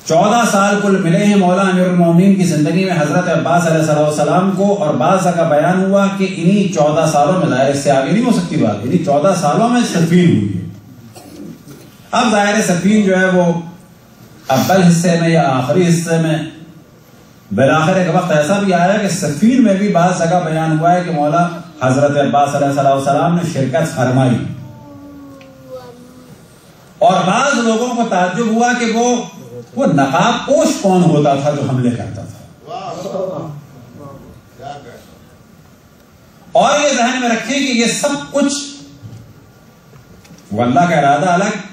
14 سال کل ملے ہیں مولا امیر المومنین کی زندگی میں حضرت عباس علیہ السلام کو، اور بعض جگہ بیان ہوا کہ انہی 14 سالوں میں، ظاہر سے آگے نہیں ہو سکتی بات، انہی 14 سالوں میں صفین ہوئی ہے۔ اب ظاہر صفین جو ہے وہ اول حصے میں یا آخری حصے میں، بالآخر ایک وقت ایسا بھی آیا کہ صفین میں بھی بعض جگہ بیان ہوا ہے کہ مولا حضرت عباس علیہ السلام نے شرکت فرمائی، اور بعض لوگوں کو تعجب ہوا کہ وہ نقاب پوش کون ہوتا تھا جو حملے کرتا تھا، اور یہ ذہن میں رکھیں کہ یہ سب کچھ وہ اللہ کا ارادہ الگ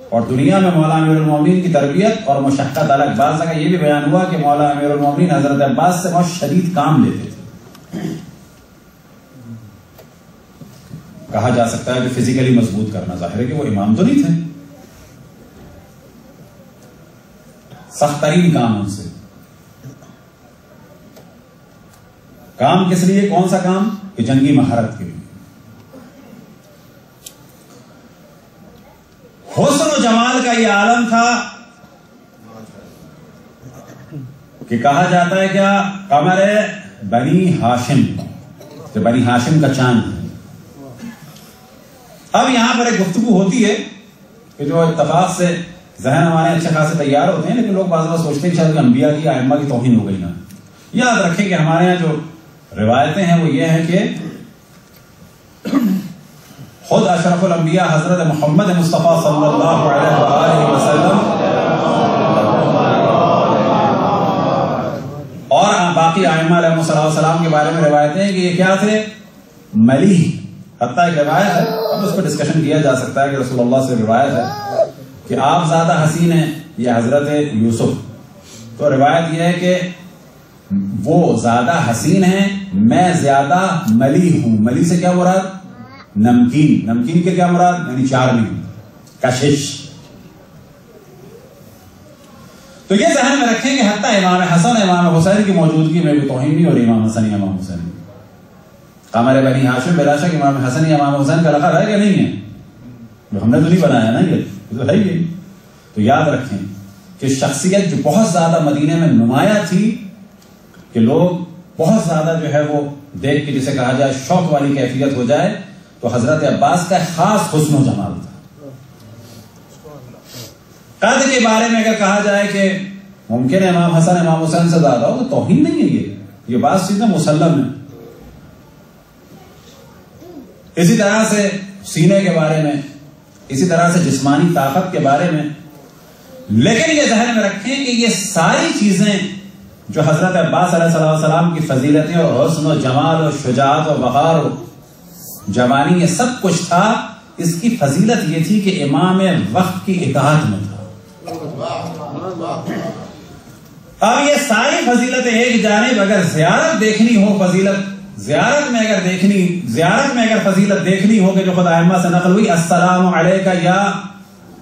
اور دنیا میں مولا امیر المومنین کی تربیت اور مشقت الگ۔ بعض جگہ یہ بھی بیان ہوا کہ مولا امیر المومنین حضرت عباس سے بہت شدید کام لیتے تھے، کہا جا سکتا ہے کہ فزیکلی مضبوط کرنا، ظاہر ہے کہ وہ امام تو نہیں تھے، سخت ترین کام ان سے۔ کام کس لیے؟ کون سا کام؟ کہ جنگی مہارت کے لیے۔ حسن و جمال کا یہ عالم تھا کہ کہا جاتا ہے کیا قمر بنی ہاشم، کہ بنی ہاشم کا چاند ہے۔ اب یہاں پر ایک گفتگو ہوتی ہے کہ جو اتفاق سے ذہن ہمارے اچھے خاصے تیار ہوتے ہیں، لیکن لوگ بعض بار سوچتے ہیں کہ شاید انبیاء کی ائمہ کی توہین ہو گئی نا۔ یاد رکھیں کہ ہمارے یہاں جو روایتیں ہیں وہ یہ ہیں کہ خود اشرف الانبیاء حضرت محمد مصطفیٰ صلی اللہ علیہ وآلہ وسلم اور باقی ائمہ علیہ السلام کے بارے میں روایتیں ہیں کہ یہ کیا تھے؟ ملیح۔ حتیٰ ایک روایت ہے، اب اس پر ڈسکشن کیا جا سکتا ہے کہ رسول اللہ سے روایت ہے کہ آپ زیادہ حسین ہیں یا حضرت یوسف، تو روایت یہ ہے کہ وہ زیادہ حسین ہیں، میں زیادہ ملیح ہوں۔ ملیح سے کیا مراد؟ نمکین۔ نمکین کے کیا مراد؟ یعنی چارمی، کشش۔ تو یہ ذہن میں رکھیں کہ حتیٰ امام حسن امام حسین کی موجودگی میں بھی توہین نہیں ہو رہی امام حسن امام حسین۔ قمر بنی ہاشم بلا شک امام حسن امام حسین کا لقب ہے کہ نہیں ہے؟ جو ہم نے تو نہیں بنایا نا، یہ تو ہے ہی۔ تو یاد رکھیں کہ شخصیت جو بہت زیادہ مدینے میں نمایاں تھی کہ لوگ بہت زیادہ جو ہے وہ دیکھ کے جسے کہا جائے شوق والی کیفیت ہو جائے، تو حضرت عباس کا خاص حسن و جمال تھا۔ قد کے بارے میں اگر کہا جائے کہ ممکن ہے امام حسن امام حسین سے زیادہ ہو تو توہین نہیں ہے، یہ بات چیزیں مسلم ہے۔ اسی طرح سے سینے کے بارے میں، اسی طرح سے جسمانی طاقت کے بارے میں، لیکن یہ ذہن میں رکھیں کہ یہ ساری چیزیں جو حضرت عباس علیہ السلام کی فضیلتیں اور حسن و جمال و شجاعت و وقار و جوانی یہ سب کچھ تھا، اس کی فضیلت یہ تھی کہ امام وقت کی اطاعت میں تھا۔ اب یہ ساری فضیلتیں ایک جانب اگر زیارت دیکھنی ہو، فضیلت زیارت میں اگر فضیلت دیکھنی ہو کہ جو خود ائمہ سے نقل ہوئی، السلام علیکہ یا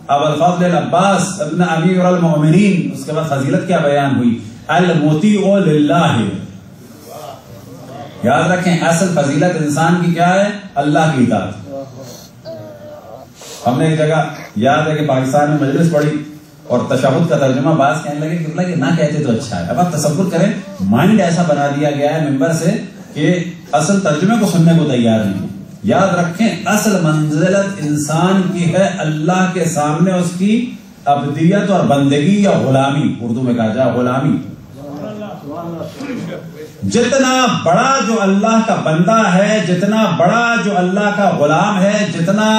ابو الفضل العباس ابن امیر المؤمنین، اس کے بعد فضیلت کیا بیان ہوئی؟ المطیع للہ۔ یاد رکھیں اصل فضیلت انسان کی کیا ہے؟ اللہ کی اطاعت۔ ہم نے ایک جگہ یاد ہے کہ پاکستان میں مجلس پڑھی اور تشہد کا ترجمہ بعض کہنے لگے کہ کہ نہ کہتے تو اچھا ہے۔ اب آپ تصور کریں مائنڈ ایسا بنا دیا گیا ہے ممبر سے کہ اصل ترجمے کو سننے کو تیار نہیں۔ یاد رکھیں اصل منزلت انسان کی ہے اللہ کے سامنے اس کی عبدیت اور بندگی یا غلامی، اردو میں کہا جائے غلامی۔ جتنا بڑا جو اللہ کا بندہ ہے، جتنا بڑا جو اللہ کا غلام ہے، جتنا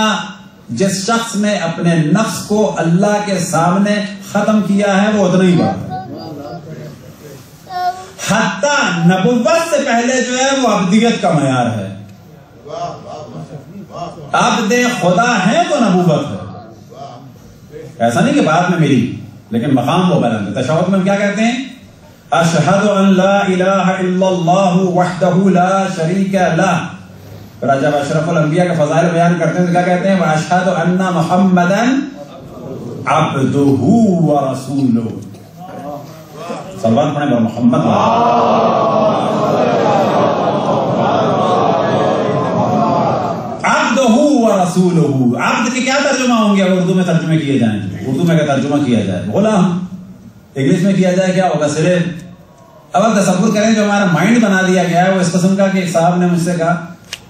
جس شخص نے اپنے نفس کو اللہ کے سامنے ختم کیا ہے وہ اتنا ہی بڑا ہے۔ حتیٰ نبوت سے پہلے جو ہے وہ عبدیت کا معیار ہے۔ عبد خدا ہے تو نبوت ہے، ایسا نہیں کہ بعد میں ملی، لیکن مقام وہ بلند ہے۔ تشہد میں ہم کیا کہتے ہیں؟ اشہد ان لا الہ الا اللہ وحدہ لا شریک لہ۔ پھر جب اشرف الانبیاء کے فضائل بیان کرتے ہیں تو کیا کہتے ہیں؟ واشہد ان محمدا عبدہ ورسولہ۔ صلوات پڑھیں بر محمد۔ عبدہ ورسولہ، عبد کے کیا ترجمہ ہوں گے اردو میں ترجمے کیے جائیں؟ اردو میں کیا ترجمہ کیا جائے؟ غلام۔ انگلش میں کیا جائے کیا ہوگا صرف. اب آپ تصور کریں جو ہمارا مائنڈ بنا دیا گیا ہے وہ اس قسم کا کہ ایک صاحب نے مجھ سے کہا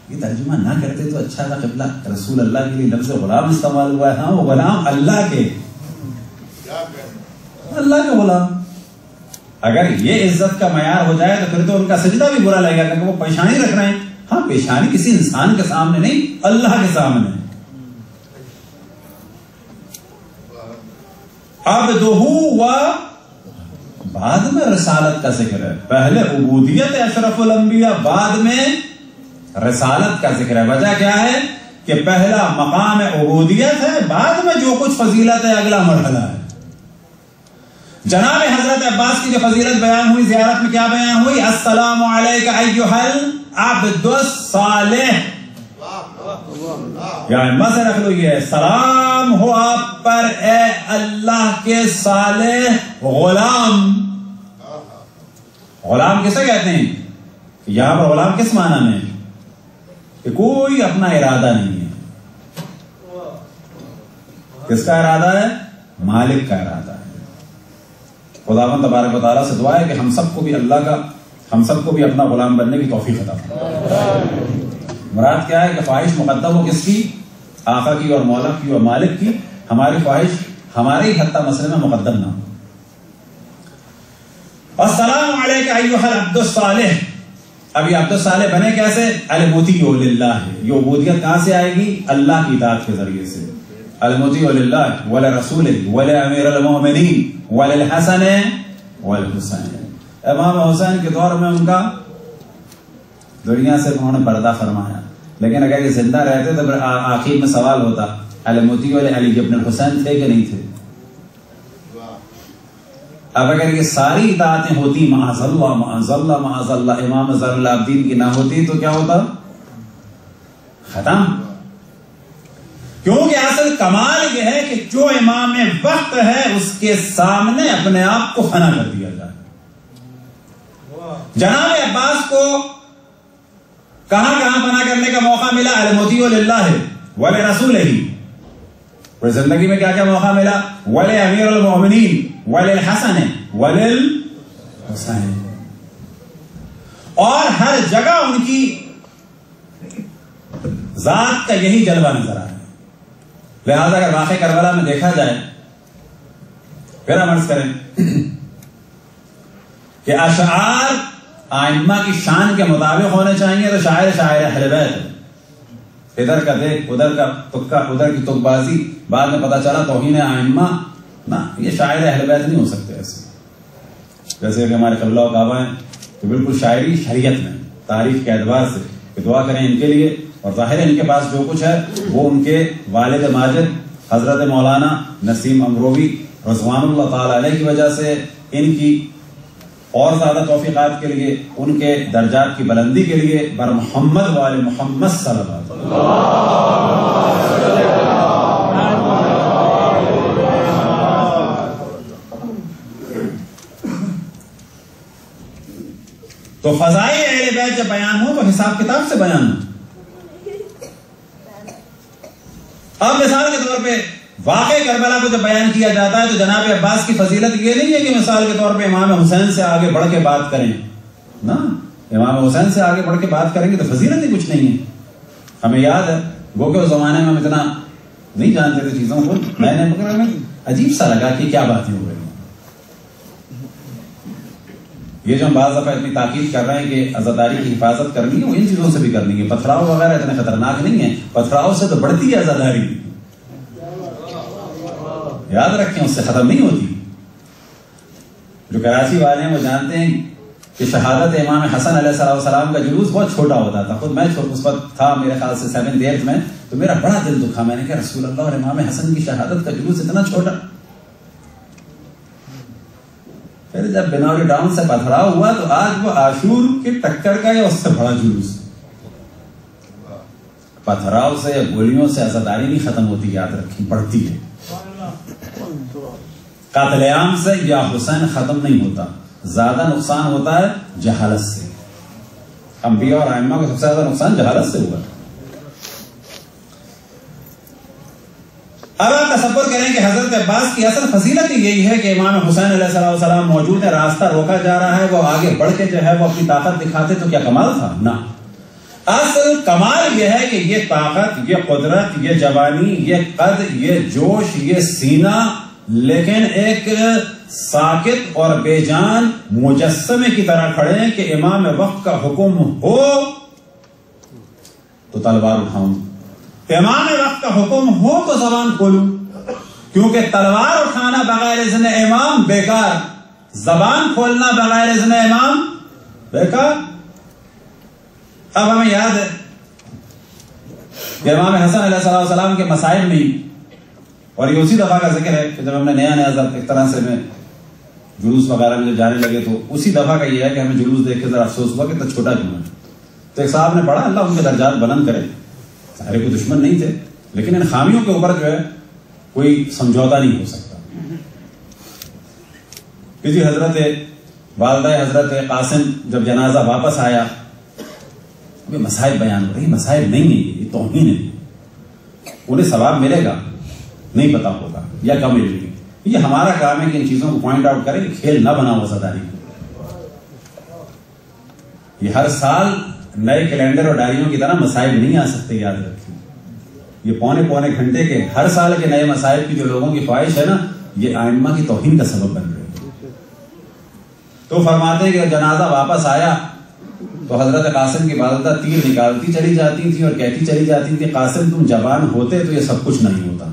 یہ ترجمہ نہ کرتے تو اچھا تھا قبلہ, رسول اللہ کے لیے لفظ غلام استعمال ہوا ہے. ہاں وہ غلام اللہ کے غلام. اگر یہ عزت کا معیار ہو جائے تو پھر تو ان کا سجدہ بھی برا لگے گا کہ وہ پیشانی رکھ رہے ہیں. ہاں پیشانی کسی انسان کے سامنے نہیں, اللہ کے سامنے. عبدہ و بعد میں رسالت کا ذکر ہے. پہلے عبودیت اشرف الانبیاء, بعد میں رسالت کا ذکر ہے. وجہ کیا ہے کہ پہلا مقام عبودیت ہے, بعد میں جو کچھ فضیلت ہے اگلا مرحلہ ہے. جناب حضرت عباس کی جو فضیلت بیان ہوئی زیارت میں کیا بیان ہوئی؟ السلام علیک ایھا العبد الصالح. یعنی مزے رکھ لو, یہ سلام ہو آپ پر اے اللہ کے صالح غلام. غلام کسے کہتے ہیں؟ یہاں پر غلام کس معنی میں کہ کوئی اپنا ارادہ نہیں ہے. کس کا ارادہ ہے؟ مالک کا ارادہ ہے. خداوند تبارک و تعالیٰ سے دعا ہے کہ ہم سب کو بھی اپنا غلام بننے کی توفیق عطا فرمائے. مراد کیا ہے کہ خواہش مقدم ہو کس کی؟ آقا کی اور مولا کی اور مالک کی. ہماری خواہش ہمارے ہی حتیٰ مسئلے میں مقدم نہ ہو. السلام علیک ایھا العبد الصالح. اب یہ عبد الصالح بنے کیسے؟ المطیع للہ. یہ عبودیت کہاں سے آئے گی؟ اللہ کی اطاعت کے ذریعے سے. المطیع للہ ولرسولہ ولامیر المؤمنین وللحسن والحسین. امام حسین کے دور میں ان کا دنیا سے انہوں نے پردہ فرمایا, لیکن اگر یہ زندہ رہتے تو آخر میں سوال ہوتا المطیع علی ابن الحسین تھے کہ نہیں تھے. اب اگر یہ ساری اطاعتیں ہوتی معاذ اللہ معاذ اللہ معاذ اللہ امام زین العابدین کی نہ ہوتی تو کیا ہوتا؟ ختم. کیونکہ اصل کمال یہ ہے کہ جو امام وقت ہے اس کے سامنے اپنے آپ کو فنا کر دیا جائے. جناب عباس کو کہاں فنا کرنے کا موقع ملا؟ المطیع للہ ولرسولہ. اور زندگی میں کیا کیا موقع ملا؟ ولامیر المؤمنین وللحسن وللحسین. اور ہر جگہ ان کی ذات کا یہی جلوہ نظر آیا. لہذا اگر واقع کربلا میں دیکھا جائے, پھر ہم عرض کریں کہ اشعار ائمہ کی شان کے مطابق ہونے چاہیے تو شاعر اہل بیت ہے. ادھر کا دیکھ ادھر کا تکا, ادھر کی تک بازی, بعد میں پتا چلا توہین ائمہ. نہ, یہ شاعر اہل بیت نہیں ہو سکتے ایسے. جیسے کہ ہمارے قبلہ و کعبہ ہیں تو بالکل شاعری شریعت میں تاریخ کے اعتبار سے کہ دعا کریں ان کے لیے. اور ظاہر ہے ان کے پاس جو کچھ ہے وہ ان کے والد ماجد حضرت مولانا نسیم امروی رضوان اللہ تعالی علیہ کی وجہ سے, ان کی اور زیادہ توفیقات کے لیے, ان کے درجات کی بلندی کے لیے بر محمد وآل محمد صلی اللہ علیہ وسلم. تو فضائل اہل بیت جب بیان ہو تو حساب کتاب سے بیان ہو. اب مثال کے طور پہ واقع کربلا کو جب بیان کیا جاتا ہے تو جناب عباس کی فضیلت یہ نہیں ہے کہ مثال کے طور پہ امام حسین سے آگے بڑھ کے بات کریں. نا, امام حسین سے آگے بڑھ کے بات کریں گے تو فضیلت ہی کچھ نہیں ہے. ہمیں یاد ہے وہ کہ اس زمانے میں ہم اتنا نہیں جانتے تھے چیزوں کو. میں نے مگر ہمیں عجیب سا لگا کہ کیا باتیں ہو رہی ہیں. یہ جو ہم بعض دفعہ اتنی تاکید کر رہے ہیں کہ عزاداری کی حفاظت کرنی ہے وہ ان چیزوں سے بھی کرنی ہے. پتھراؤ وغیرہ اتنے خطرناک نہیں ہے, پتھراؤ سے تو بڑھتی ہے عزاداری. یاد رکھیں اس سے ختم نہیں ہوتی. جو کراچی والے ہیں وہ جانتے ہیں کہ شہادت امام حسن علیہ السلام کا جلوس بہت چھوٹا ہوتا تھا. خود میں اس وقت تھا میرے خیال سے 7th 8th میں, تو میرا بڑا دل دکھا. میں نے کہا رسول اللہ اور امام حسن کی شہادت کا جلوس اتنا چھوٹا. پھر جب بناوری ڈاؤن سے پتھراؤ ہوا تو آج وہ عاشور کی ٹکر کا یا اس سے بڑا جلوس. پتھراؤ سے یا گولیوں سے عزاداری نہیں ختم ہوتی, یاد رکھیں بڑھتی ہے. قتل عام سے یا حسین ختم نہیں ہوتا, زیادہ نقصان ہوتا ہے جہالت سے. انبیاء اور ائمہ کو سب سے زیادہ نقصان جہالت سے ہوا. اب آپ تصور کریں کہ حضرت عباس کی اصل فضیلت یہی ہے کہ امام حسین علیہ السلام موجود ہے، راستہ روکا جا رہا ہے، وہ آگے بڑھ کے جو ہے وہ اپنی طاقت دکھاتے تو کیا کمال تھا؟ نہ، اصل کمال یہ ہے کہ یہ طاقت، یہ قدرت، یہ جوانی، یہ قد، یہ جوش، یہ سینہ، لیکن ایک ساکت اور بے جان مجسمے کی طرح کھڑے ہیں کہ امام وقت کا حکم ہو تو تلوار اٹھاؤں، امام وقت کا حکم ہو تو زبان کھولوں، کیونکہ تلوار اٹھانا بغیر اذن امام بیکار، زبان کھولنا بغیر اذن امام بیکار۔ اب ہمیں یاد ہے کہ امام حسن علیہ السلام کے مصائب میں، اور یہ اسی دفعہ کا ذکر ہے کہ جب ہم نے نیا ایک طرح سے میں جلوس وغیرہ میں جب جانے لگے تو اسی دفعہ کا یہ ہے کہ ہمیں جلوس دیکھ کے ذرا افسوس ہوا کہ اتنا چھوٹا کیوں ہے۔ تو ایک صاحب نے پڑھا اللہ ان کے درجات بلند کرے، سارے کوئی دشمن نہیں تھے لیکن ان خامیوں کے اوپر جو ہے کوئی سمجھوتا نہیں ہو سکتا۔ کسی حضرت والدہ حضرت قاسم جب جنازہ واپس آیا، یہ مسائل بیان ہو رہی، مسائل نہیں ہے، یہ توہین ہے، انہیں ثواب ملے گا نہیں پتا ہوگا یا کم ملے گی، یہ ہمارا کام ہے کہ ان چیزوں کو پوائنٹ آؤٹ کریں، کھیل نہ بنا ہو زداری۔ یہ ہر سال نئے کیلنڈر اور ڈائریوں کی طرح مسائل نہیں آ سکتے، یاد رکھیں، یہ پونے گھنٹے کے ہر سال کے نئے مسائل کی جو لوگوں کی خواہش ہے نا، یہ ائمہ کی توہین کا سبب بن رہے ہیں۔ تو فرماتے ہیں کہ جنازہ واپس آیا تو حضرت قاسم کی والدہ تیر نکالتی چلی جاتی تھی اور کہتی چلی جاتی تھی قاسم تم جوان ہوتے تو یہ سب کچھ نہیں ہوتا۔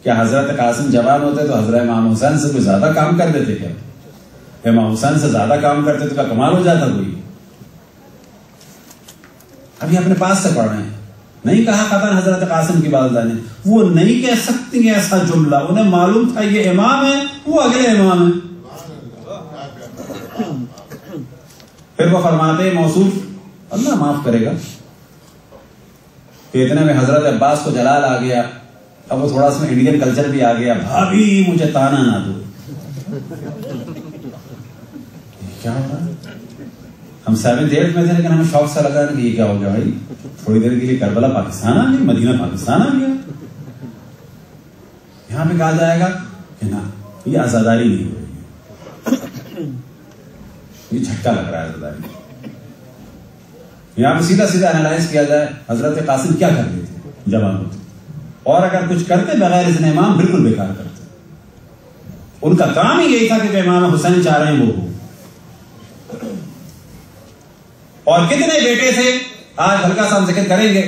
کیا حضرت قاسم جوان ہوتے تو حضرت امام حسین سے کوئی زیادہ کام کر دیتے؟ کیا امام حسین سے زیادہ کام کرتے تو کیا کمال ہو جاتا کوئی؟ ابھی اپنے پاس سے پڑھ رہے ہیں، نہیں کہا قطعاً حضرت قاسم کی والدہ نے، وہ نہیں کہہ سکتی ایسا جملہ، انہیں معلوم تھا یہ امام ہے، وہ اگلے امام ہیں۔ پھر وہ فرماتے ہیں موصوف اللہ معاف کرے گا کہ اتنے میں حضرت عباس کو جلال آ گیا، اب وہ تھوڑا سا انڈین کلچر بھی آ گیا، بھابھی مجھے تانا نہ دو۔ کیا ہو رہا ہے؟ ہم 7th 8th میں تھے لیکن ہمیں شوق سے لگا کہ یہ کیا ہو گیا بھائی، تھوڑی دیر کے لیے کربلا پاکستان آ گیا، مدینہ پاکستان آ گیا، یہاں پہ کہا جائے گا کہ نا یہ آزاداری نہیں ہو رہی ہے، یہ جھٹکا لگ رہا ہے آزاداری۔ یہاں پہ سیدھا سیدھا انالائز کیا جائے حضرت قاسم کیا کر رہے تھے جوان ہوتے، اور اگر کچھ کرتے بغیر اذن امام بالکل بیکار کرتے، ان کا کام ہی یہی تھا کہ جو امام حسین چاہ رہے ہیں وہ ہو۔ اور کتنے بیٹے تھے آج ہلکا سا ہم ذکر کریں گے،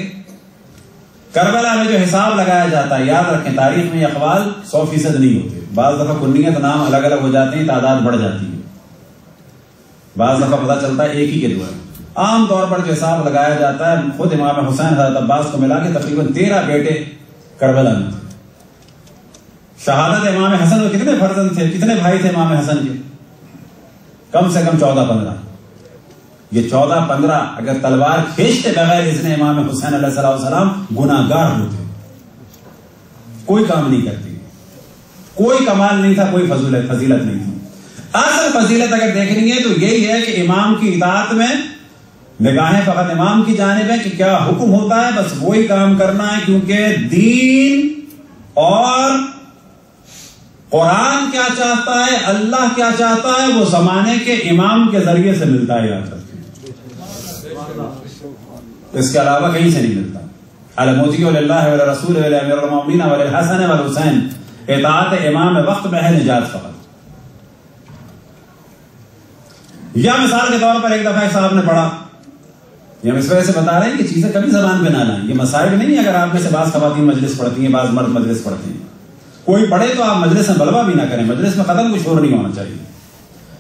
کربلا میں جو حساب لگایا جاتا ہے، یاد رکھیں تاریخ میں یہ اقوال 100% نہیں ہوتے، بعض دفعہ کنیاں تو نام الگ الگ ہو جاتے ہیں، تعداد بڑھ جاتی ہے، بعض دفعہ پتہ چلتا ہے ایک ہی کے دو ہے۔ عام طور پر جو حساب لگایا جاتا ہے، خود امام حسین حضرت عباس کو ملا کے تقریباً 13 بیٹے کربلا میں تھے۔ شہادت امام حسن میں کتنے فرزند تھے، کتنے بھائی تھے امام حسن کے؟ کم سے کم 14-15۔ یہ 14-15 اگر تلوار کھینچتے بغیر اذن امام حسین علیہ السلام گناہگار ہوتے، کوئی کام نہیں کرتے، کوئی کمال نہیں تھا، کوئی فضیلت نہیں تھی۔ اصل فضیلت اگر دیکھنی ہے تو یہی ہے کہ امام کی اطاعت میں نگاہیں فقط امام کی جانب ہے کہ کیا حکم ہوتا ہے بس وہی کام کرنا ہے، کیونکہ دین اور قرآن کیا چاہتا ہے، اللہ کیا چاہتا ہے، وہ زمانے کے امام کے ذریعے سے ملتا ہے، یاد رکھیں، اس کے علاوہ کہیں سے نہیں ملتا۔ المطیع للہ ولرسول ولامیر المؤمنین وللحسن والحسین، اطاعت امام وقت میں ہے نجات فقط۔ یا مثال کے طور پر ایک دفعہ ایک صاحب نے پڑھا، یہ ہم اس وجہ سے بتا رہے ہیں کہ چیزیں کبھی زبان پہ نہ لائیں، یہ مسائل نہیں ہے۔ اگر آپ میں سے بعض خواتین مجلس پڑھتی ہیں، بعض مرد مجلس پڑھتے ہیں، کوئی پڑھے تو آپ مجلس میں بلوا بھی نہ کریں، مجلس میں قدم کوئی شور نہیں ہونا چاہیے،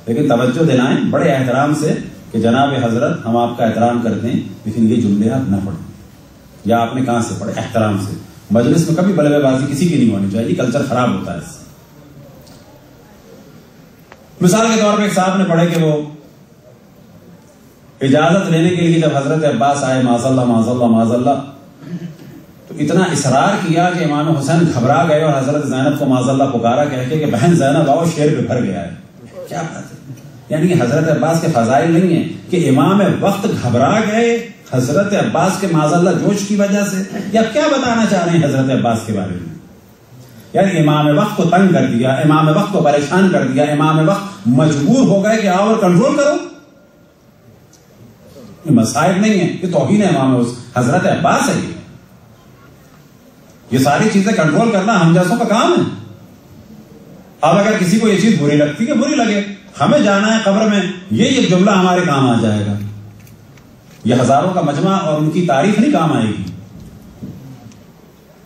لیکن توجہ دلائیں بڑے احترام سے کہ جناب حضرت ہم آپ کا احترام کرتے ہیں، لیکن یہ جملے آپ نہ پڑھیں، یا آپ نے کہاں سے پڑھے، احترام سے۔ مجلس میں کبھی بلوے بازی کسی کی نہیں ہونی چاہیے، کلچر خراب ہوتا ہے اس سے۔ مثال کے طور پہ ایک صاحب نے پڑھے کہ وہ اجازت لینے کے لیے جب حضرت عباس آئے معاذ اللہ معاذ اللہ معاذ اللہ، تو اتنا اصرار کیا کہ امام حسین گھبرا گئے اور حضرت زینب کو معاذ اللہ پکارا کہہ کے کہ بہن زینب آؤ، شیر پہ بھر گیا ہے۔ کیا بات ہے، یعنی حضرت عباس کے فضائل نہیں ہیں کہ امام وقت گھبرا گئے حضرت عباس کے معاذ اللہ جوش کی وجہ سے؟ یا کیا بتانا چاہ رہے ہیں حضرت عباس کے بارے میں؟ یعنی امام وقت کو تنگ کر دیا، امام وقت کو پریشان کر دیا، امام وقت مجبور ہو گئے کہ آؤ اور کنٹرول کرو. یہ مصائب نہیں ہے، یہ توہین ہے امام حضرت عباس ہے. یہ ساری چیزیں کنٹرول کرنا ہم جیسوں کا کام ہے. اب اگر کسی کو یہ چیز بری لگتی ہے بری لگے، ہمیں جانا ہے قبر میں، یہ ایک جملہ ہمارے کام آ جائے گا. یہ ہزاروں کا مجمع اور ان کی تعریف نہیں کام آئے گی.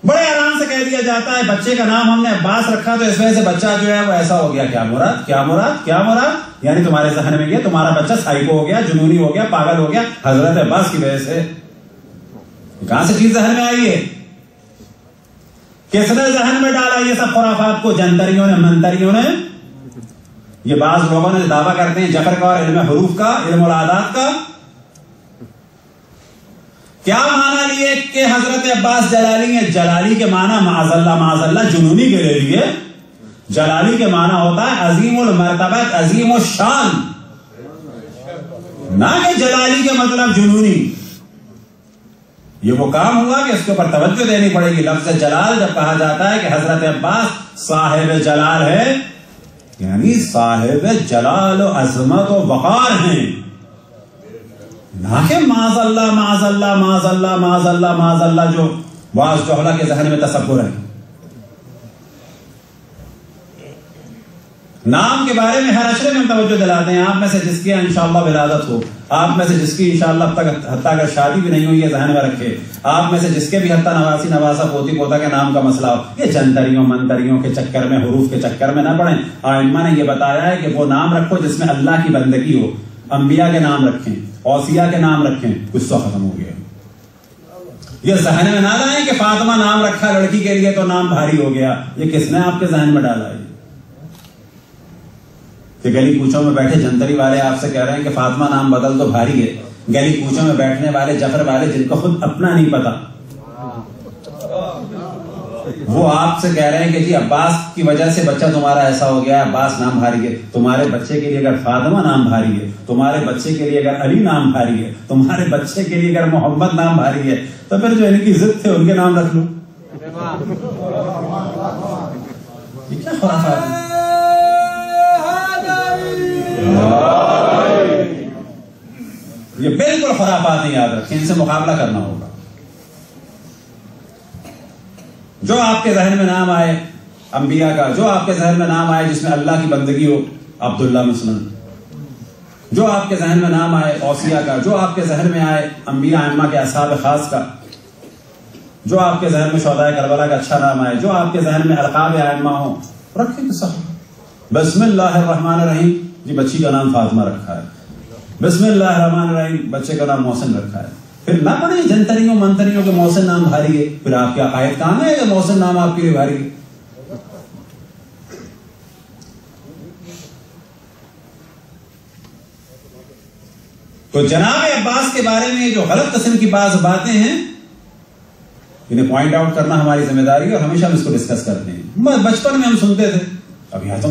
بڑے آرام سے کہہ دیا جاتا ہے بچے کا نام ہم نے عباس رکھا تو اس وجہ سے بچہ جو ہے وہ ایسا ہو گیا. کیا مراد کیا مراد کیا مراد؟ یعنی تمہارے ذہن میں یہ تمہارا بچہ سائیکو ہو گیا، جنونی ہو گیا، پاگل ہو گیا حضرت عباس کی وجہ سے. کہاں سے چیز ذہن میں آئی ہے؟ کس نے ذہن میں ڈالا یہ سب خرافات کو؟ جنتریوں نے، منتریوں نے. یہ بعض لوگوں نے دعویٰ کرتے ہیں جبر کا اور علم حروف کا، علم العادات کا. کیا معنی لیے کہ حضرت عباس جلالی ہیں؟ جلالی کے معنی معاذ اللہ جنونی کے لے لیے. جلالی کے معنی ہوتا ہے عظیم المرتبت، عظیم الشان، نہ کہ جلالی کے مطلب جنونی. یہ وہ کام ہوا کہ اس کے اوپر توجہ دینی پڑے گی. لفظ جلال جب کہا جاتا ہے کہ حضرت عباس صاحب جلال ہے، یعنی صاحب جلال و عظمت و وقار ہیں، نہ کہ معاذ اللہ معاذ اللہ معاذ اللہ معاذ اللہ معاذ اللہ جو بعض جہلا کے ذہن میں تصور ہے. نام کے بارے میں ہر اشرے میں ہم توجہ دلاتے ہیں. آپ میں سے جس کی انشاءاللہ ولادت ہو، آپ میں سے جس کی انشاءاللہ حتیٰ اگر شادی بھی نہیں ہوئی ہے ذہن میں رکھے، آپ میں سے جس کے بھی حتیٰ نواسی نواسا پوتی پوتا کے نام کا مسئلہ ہو، یہ جنتریوں منتریوں کے چکر میں، حروف کے چکر میں نہ پڑیں. ائمہ نے یہ بتایا ہے کہ وہ نام رکھو جس میں اللہ کی بندگی ہو. انبیاء کے نام رکھیں، اوصیاء کے نام رکھیں، کچھ تو ختم ہو گیا. یہ ذہن میں نہ لائیں کہ فاطمہ نام رکھا لڑکی کے لیے تو نام بھاری ہو گیا. یہ کس نے آپ کے ذہن میں ڈالا ہے؟ کہ گلی کوچوں میں بیٹھے جنتری والے آپ سے کہہ رہے ہیں کہ فاطمہ نام بدل تو بھاری ہے. گلی کوچوں میں بیٹھنے والے جفر والے جن کو خود اپنا نہیں پتا، وہ آپ سے کہہ رہے ہیں کہ جی عباس کی وجہ سے بچہ تمہارا ایسا ہو گیا، عباس نام بھاری ہے. تمہارے بچے کے لیے اگر فاطمہ نام بھاری ہے، تمہارے بچے کے لیے اگر علی نام بھاری ہے، تمہارے بچے کے لیے اگر محمد نام بھاری ہے، تو پھر جو ان کی ضد تھے ان کے نام رکھ لو. یہ کیا خرافات ہے؟ یہ بالکل خرافات نہیں، یاد رکھیں، ان سے مقابلہ کرنا ہوگا. جو آپ کے ذہن میں نام آئے انبیاء کا، جو آپ کے ذہن میں نام آئے جس میں اللہ کی بندگی ہو، عبداللہ مسلم، جو آپ کے ذہن میں نام آئے اوصیاء کا، جو آپ کے ذہن میں آئے انبیاء ائمہ کے اصحاب خاص کا، جو آپ کے ذہن میں شہداء کربلا کا اچھا نام آئے، جو آپ کے ذہن میں القاب ائمہ ہوں، رکھیں کہ سب. بسم اللہ الرحمن الرحیم، جی بچی کا نام فاطمہ رکھا ہے. بسم اللہ الرحمن الرحیم، بچے کا نام محسن رکھا ہے. پھر نہ پڑھیں جنتریوں منتریوں کے محسن نام بھاری ہے. پھر آپ کے عقائد کام ہے کہ محسن نام آپ کے لیے بھاری ہے. تو جناب عباس کے بارے میں جو غلط قسم کی بعض باتیں ہیں انہیں پوائنٹ آؤٹ کرنا ہماری ذمہ داری ہے، اور ہمیشہ ہم اس کو ڈسکس کرتے ہیں. بچپن میں ہم سنتے تھے، اب یہاں تو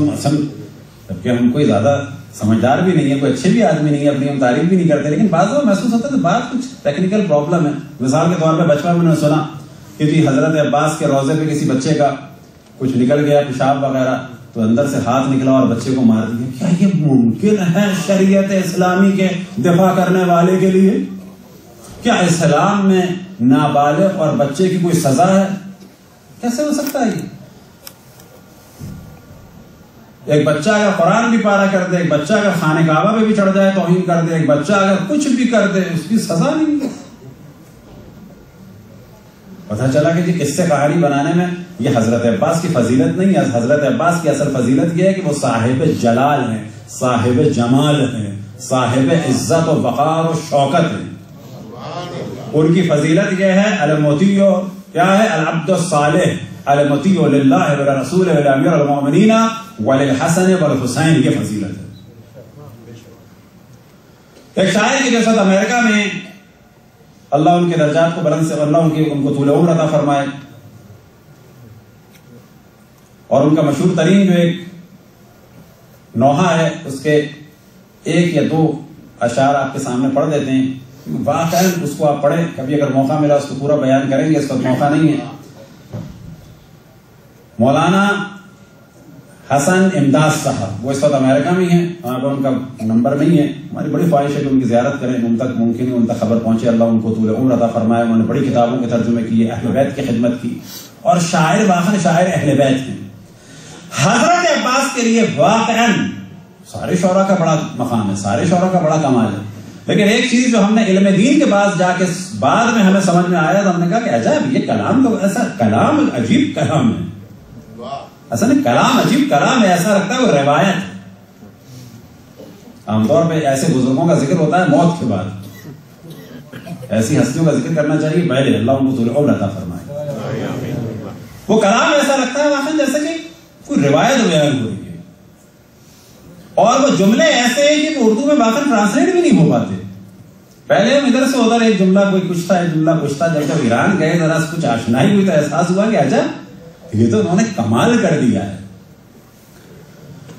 جبکہ ہم کوئی زیادہ سمجھدار بھی نہیں ہے، کوئی اچھے بھی آدمی نہیں ہے، اپنی ہم تعریف بھی نہیں کرتے، لیکن بعض بار محسوس ہوتا ہے کہ بات کچھ ٹیکنیکل پرابلم ہے. مثال کے طور پہ بچپن میں نے سنا کہ جی حضرت عباس کے روضے پہ کسی بچے کا کچھ نکل گیا پیشاب وغیرہ، تو اندر سے ہاتھ نکلا اور بچے کو مار دیا. کیا یہ ممکن ہے شریعت اسلامی کے دفاع کرنے والے کے لیے؟ کیا اسلام میں نابالغ اور بچے کی کوئی سزا ہے؟ کیسے ہو سکتا ہے یہ؟ ایک بچہ اگر قرآن بھی پارا کر دے، ایک بچہ اگر خانہ کعبہ پہ بھی چڑھ جائے توہین کر دے، ایک بچہ اگر کچھ بھی کر دے، اس کی سزا نہیں ہے. پتہ چلا کہ جی قصے کہانی بنانے میں یہ حضرت عباس کی فضیلت نہیں ہے. حضرت عباس کی اصل فضیلت یہ ہے کہ وہ صاحب جلال ہیں، صاحب جمال ہیں، صاحب عزت و وقار و شوکت ہیں. ان کی فضیلت یہ ہے المطیع، کیا ہے؟ العبد الصالح، المطیع للہ ولرسول ولامیر المؤمنین وللحسن والحسین. یہ فضیلت ہے. ایک شاعر کی جیسا امریکہ میں، اللہ ان کے درجات کو بلند سے، اللہ ان کو طول عمر عطا فرمائے، اور ان کا مشہور ترین جو ایک نوحہ ہے، اس کے ایک یا دو اشعار آپ کے سامنے پڑھ دیتے ہیں. واقعا اس کو آپ پڑھیں کبھی، اگر موقع ملا اس کو پورا بیان کریں گے، اس وقت موقع نہیں ہے۔ مولانا حسن امداد صاحب، وہ اس وقت امریکہ میں ہیں، وہاں پر ان کا نمبر نہیں ہے، ہماری بڑی خواہش ہے کہ ان کی زیارت کریں، ان تک ممکن ہے ان تک خبر پہنچے، اللہ ان کو طول عمر عطا فرمائے۔ انہوں نے بڑی کتابوں کے ترجمے کیے، اہل بیت کی خدمت کی، اور شاعر واقعا شاعر اہل بیت ہیں۔ حضرت عباس کے لیے واقعا سارے شعراء کا بڑا مقام ہے، سارے شعراء کا بڑا کمال ہے، لیکن ایک چیز جو ہم نے علم دین کے پاس جا کے بعد میں ہمیں سمجھ میں آیا تو ہم نے کہا کہ عجب، یہ کلام تو ایسا کلام عجیب کلام ہے، ایسا نہیں کلام عجیب کلام ہے، ایسا لگتا ہے وہ روایت ہے۔ عام طور پہ ایسے بزرگوں کا ذکر ہوتا ہے موت کے بعد، ایسی ہستیوں کا ذکر کرنا چاہیے پہلے، اللہ ان کو طول عمر عطا فرمائے۔ وہ کلام ایسا لگتا ہے واقعا جیسے کہ کوئی روایت بیان ہو رہی ہے، اور وہ جملے ایسے ہیں کہ وہ اردو میں واقعا ٹرانسلیٹ بھی نہیں ہو پاتے۔ پہلے ہم ادھر سے ادھر ایک جملہ کوئی کچھ تھا، ایک جملہ کچھ تھا، جب ایران گئے ذرا کچھ آشنائی ہوئی تو احساس ہوا کہ عجب یہ تو انہوں نے کمال کر دیا ہے۔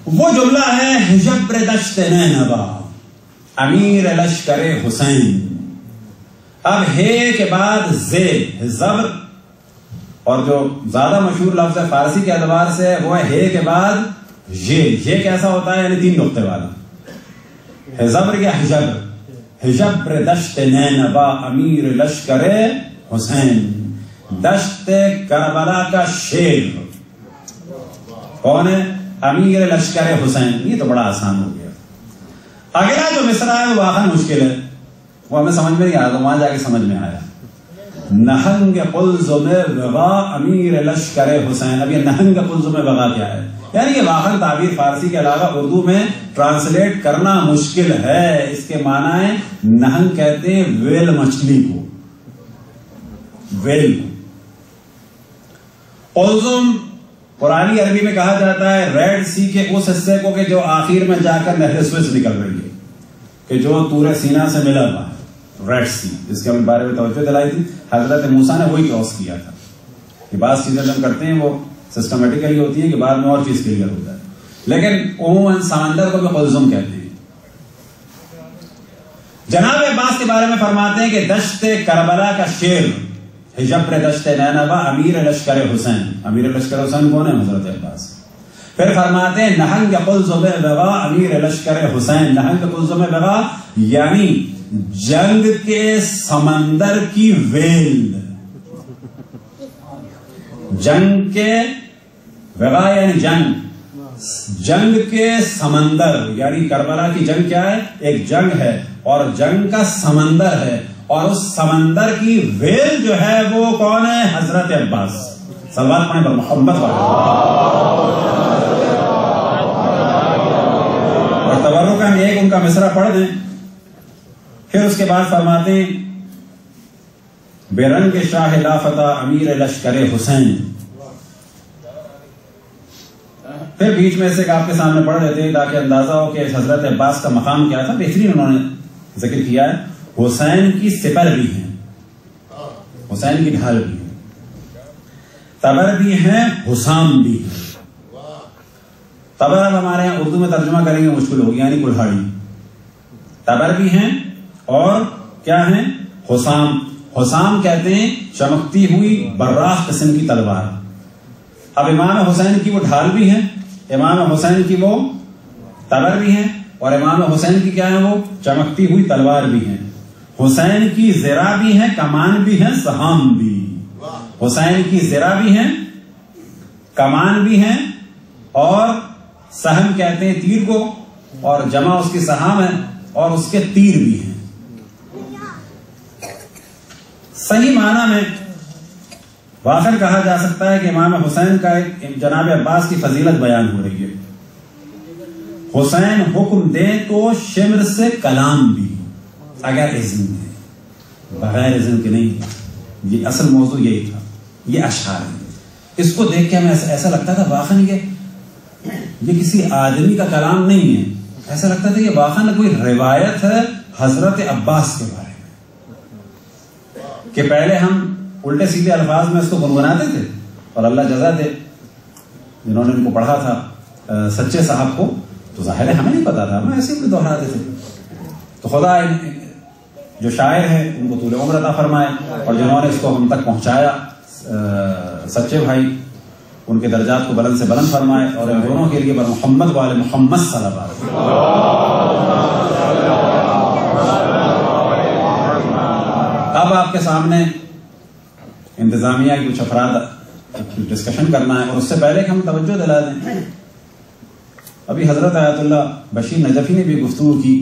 وہ جملہ ہے حجبر دشت نینوا امیر لشکر حسین۔ اب ہے کے بعد زیر زبر، اور جو زیادہ مشہور لفظ ہے فارسی کے اعتبار سے وہ ہے کے بعد یہ کیسا ہوتا ہے، یعنی 3 نقطے والا، حجبر یا حجبر، حجبر دشت نینوا امیر لشکر حسین، دشت کربلا کا شیر کون ہے؟ امیر لشکر حسین۔ یہ تو بڑا آسان ہو گیا۔ اگلا جو مصرع ہے وہ واقعا مشکل ہے، وہ ہمیں سمجھ میں نہیں آیا، تو وہاں جا کے سمجھ میں آیا۔ نہنگ قلزم وغا امیر لشکر حسین۔ اب یہ نہنگ قلزم وغا کیا ہے؟ یعنی یہ واقعا تعبیر فارسی کے علاوہ اردو میں ٹرانسلیٹ کرنا مشکل ہے۔ اس کے معنی ہے نہنگ کہتے ہیں ویل مچھلی کو، ویل کو۔ قلزم قرآنی عربی میں کہا جاتا ہے ریڈ سی کے اس حصے کو کہ جو آخر میں جا کر نہر سوئس نکل رہی ہے، کہ جو طور سینا سے ملا ہوا ہے، ریڈ سی، جس کے ہم بارے میں توجہ دلائی تھی۔ حضرت موسیٰ نے وہی کراس کیا تھا۔ کہ بعض چیزیں جو ہم کرتے ہیں وہ سسٹمیٹیکلی ہوتی ہیں کہ بعد میں اور چیز کلیئر ہوتا ہے، لیکن عموماً سمندر کو بھی قلزم کہتے ہیں۔ جناب عباس کے بارے میں فرماتے ہیں کہ دشت کربلا کا شیر، حجبر دشت نینوا امیر لشکر حسین۔ امیر لشکر حسین کون ہے؟ حضرت عباس۔ پھر فرماتے ہیں نہنگ قلزم وغا امیر لشکر حسین۔ نہنگ قلزم وغا یعنی جنگ کے سمندر کی ویل، جنگ کے وغا یعنی جنگ کے سمندر، یعنی کربلا کی جنگ کیا ہے؟ ایک جنگ ہے، اور جنگ کا سمندر ہے، اور اس سمندر کی ویل جو ہے وہ کون ہے؟ حضرت عباس۔ صلوات پڑھیں پر محمد والے۔ اور تبرکاً ایک ان کا مصرع پڑھ دیں، پھر اس کے بعد فرماتے ہیں بے رنگ شاہ لا فتح امیر لشکر حسین۔ پھر بیچ میں سے آپ کے سامنے پڑھ دیتے ہیں تاکہ اندازہ ہو کہ حضرت عباس کا مقام کیا تھا۔ بہترین انہوں نے ذکر کیا ہے، حسین کی سپر بھی ہیں، حسین کی ڈھال بھی ہے، تبر بھی ہیں، حسام بھی ہیں۔ تبر اب ہمارے یہاں اردو میں ترجمہ کریں گے مشکل ہوگی، یعنی کلہاڑی۔ تبر بھی ہیں اور کیا ہیں؟ حسام۔ حسام کہتے ہیں چمکتی ہوئی براق قسم کی تلوار۔ اب امام حسین کی وہ ڈھال بھی ہیں، امام حسین کی وہ تبر بھی ہیں، اور امام حسین کی کیا ہے؟ وہ چمکتی ہوئی تلوار بھی ہیں۔ حسین کی زرہ بھی ہیں، کمان بھی ہیں، سہام بھی۔ حسین کی زرہ بھی ہیں، کمان بھی ہیں، اور سہم کہتے ہیں تیر کو، اور جمع اس کی سہام ہے، اور اس کے تیر بھی ہیں۔ صحیح معنی میں واخر کہا جا سکتا ہے کہ امام حسین کا ایک جناب عباس کی فضیلت بیان ہو رہی ہے۔ حسین حکم دے تو شمر سے کلام بھی، اگر اذن دے، بغیر اذن کے نہیں۔ یہ اصل موضوع یہی تھا، یہ اشعار ہے۔ اس کو دیکھ کے ہمیں ایسا لگتا تھا واقعاً یہ کسی آدمی کا کلام نہیں ہے، ایسا لگتا تھا یہ واقعاً کوئی روایت ہے حضرت عباس کے بارے میں، کہ پہلے ہم الٹے سیدھے الفاظ میں اس کو گنگناتے تھے، اور اللہ جزا دے جنہوں نے ان کو پڑھا تھا سچے صاحب کو، تو ظاہر ہے ہمیں نہیں پتا تھا، ہمیں ایسے ہی دوہراتے تھے۔ تو خدا جو شاعر ہیں ان کو طول عمر عطا فرمائے، اور جنہوں نے اس کو ہم تک پہنچایا سچے بھائی ان کے درجات کو بلند سے بلند فرمائے، اور ان دونوں کے لیے بر محمد والے محمد صلی اللہ علیہ وسلم۔ اب آپ کے سامنے انتظامیہ کی کچھ افراد ڈسکشن کرنا ہے، اور اس سے پہلے کہ ہم توجہ دلا دیں، ابھی حضرت آیت اللہ بشیر نجفی نے بھی گفتگو کی،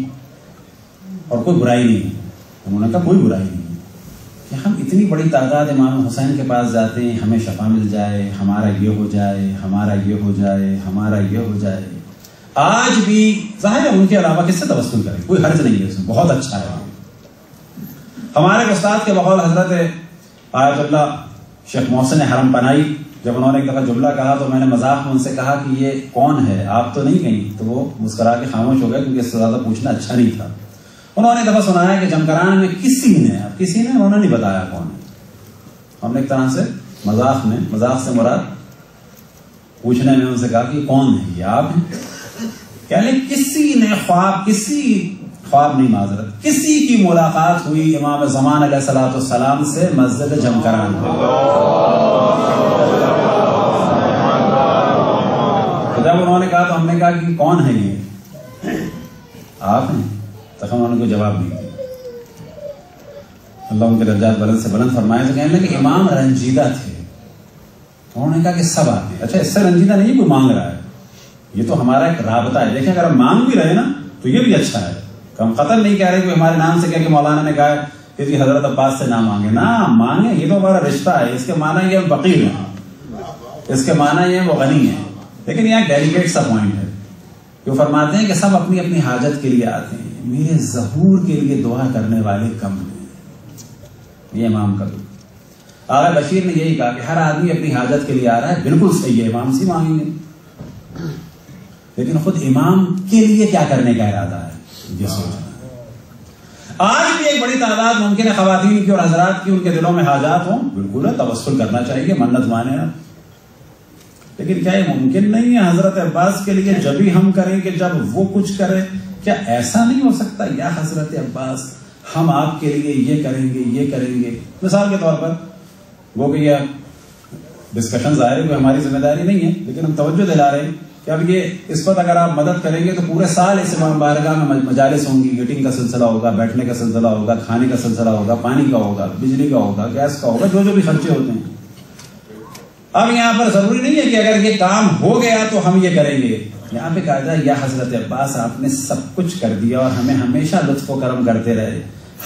اور کوئی برائی نہیں ہے، انہوں نے کہا کوئی برائی نہیں ہے کہ ہم اتنی بڑی تعداد امام حسین کے پاس جاتے ہیں، ہمیں شفا مل جائے، ہمارا یہ ہو جائے، ہمارا یہ ہو جائے، ہمارا یہ ہو جائے۔ آج بھی ظاہر ہے ان کے علاوہ کس سے توسل کریں، کوئی حرج نہیں ہے اس میں، بہت اچھا ہے۔ ہمارے استاد کے بقول حضرت آیت اللہ شیخ محسن حرم پناہی، جب انہوں نے ایک دفعہ جملہ کہا تو میں نے مذاق میں ان سے کہا کہ یہ کون ہے، آپ تو نہیں کہیں، تو وہ مسکرا کے خاموش ہو گئے کیونکہ اس سے زیادہ پوچھنا اچھا نہیں تھا۔ انہوں نے دفعہ سنایا کہ جمکران میں کسی نے انہوں نے نہیں بتایا کون ہے۔ ہم نے ایک طرح سے مذاق سے مراد پوچھنے میں ان سے کہا کہ کون ہے، یہ آپ ہیں؟ کہہ لیں کسی خواب نہیں، معذرت، کسی کی ملاقات ہوئی امام زمان علیہ الصلوۃ والسلام سے مسجد جمکران میں۔ جب انہوں نے کہا تو ہم نے کہا کہ کون ہے یہ، آپ ہیں؟ تو انہوں نے کوئی جواب نہیں دیا۔ اللہ ان کے درجات بلند سے بلند فرمائے۔ تو کہنے لگے امام رنجیدہ تھے، انہوں نے کہا کہ سب آتے ہیں۔ اچھا، اس سے رنجیدہ نہیں کوئی مانگ رہا ہے، یہ تو ہمارا ایک رابطہ ہے۔ دیکھیں اگر ہم مانگ بھی رہے نا تو یہ بھی اچھا ہے، ہم قطعاً نہیں کہہ رہے کہ ہمارے نام سے کہہ کہ مولانا نے کہا کہ جی حضرت عباس سے نہ مانگے، نہ مانگے، یہ تو ہمارا رشتہ ہے۔ اس کے معنی یہ فقیر ہیں، اس کے معنی یہ وہ غنی ہیں، لیکن یہاں ڈیلیکیٹ سا پوائنٹ ہے، جو فرماتے ہیں کہ سب اپنی اپنی حاجت کے لیے آتے ہیں، میرے ظہور کے لیے دعا کرنے والے کم ہیں۔ یہ امام کا دعا، آغا بشیر نے یہی کہا کہ ہر آدمی اپنی حاجت کے لیے آ رہا ہے، بالکل صحیح ہے، امام سے مانگیں گے، لیکن خود امام کے لیے کیا کرنے کا ارادہ ہے یہ سوچنا ہے۔ آج بھی ایک بڑی تعداد ممکن ہے خواتین کی اور حضرات کی ان کے دلوں میں حاجات ہوں، بالکل ہے، توسل کرنا چاہیے، منت مانے، لیکن کیا یہ ممکن نہیں ہے حضرت عباس کے لیے جب ہی ہم کریں کہ جب وہ کچھ کرے؟ کیا ایسا نہیں ہو سکتا یا حضرت عباس ہم آپ کے لیے یہ کریں گے، یہ کریں گے؟ مثال کے طور پر وہ کہ یہ ڈسکشن ظاہر ہے کوئی ہماری ذمہ داری نہیں ہے، لیکن ہم توجہ دلا رہے ہیں کہ اب یہ اس وقت اگر آپ مدد کریں گے تو پورے سال اس امام بارگاہ میں مجالس ہوں گی، میٹنگ کا سلسلہ ہوگا، بیٹھنے کا سلسلہ ہوگا، کھانے کا سلسلہ ہوگا، پانی کا ہوگا، بجلی کا ہوگا، گیس کا ہوگا، جو جو بھی خرچے ہوتے ہیں۔ اب یہاں پر ضروری نہیں ہے کہ اگر یہ کام ہو گیا تو ہم یہ کریں گے، یہاں پہ کہا جائے یا حضرت عباس آپ نے سب کچھ کر دیا اور ہمیں ہمیشہ لطف و کرم کرتے رہے،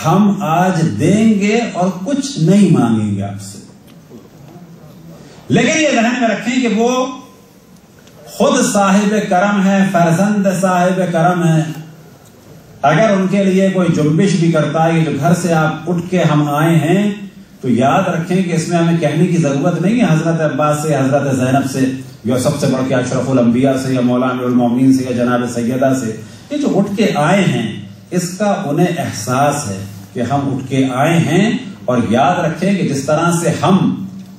ہم آج دیں گے اور کچھ نہیں مانگیں گے آپ سے، لیکن یہ ذہن میں رکھیں کہ وہ خود صاحب کرم ہے، فرزند صاحب کرم ہے۔ اگر ان کے لیے کوئی جنبش بھی کرتا ہے، جو گھر سے آپ اٹھ کے ہم آئے ہیں، تو یاد رکھیں کہ اس میں ہمیں کہنے کی ضرورت نہیں ہے حضرت عباس سے، حضرت زینب سے، یا سب سے بڑھ کے اشرف الانبیاء سے، یا مولانا المومنین سے، یا جناب سیدہ سے، یہ جو اٹھ کے آئے ہیں اس کا انہیں احساس ہے کہ ہم اٹھ کے آئے ہیں، اور یاد رکھیں کہ جس طرح سے ہم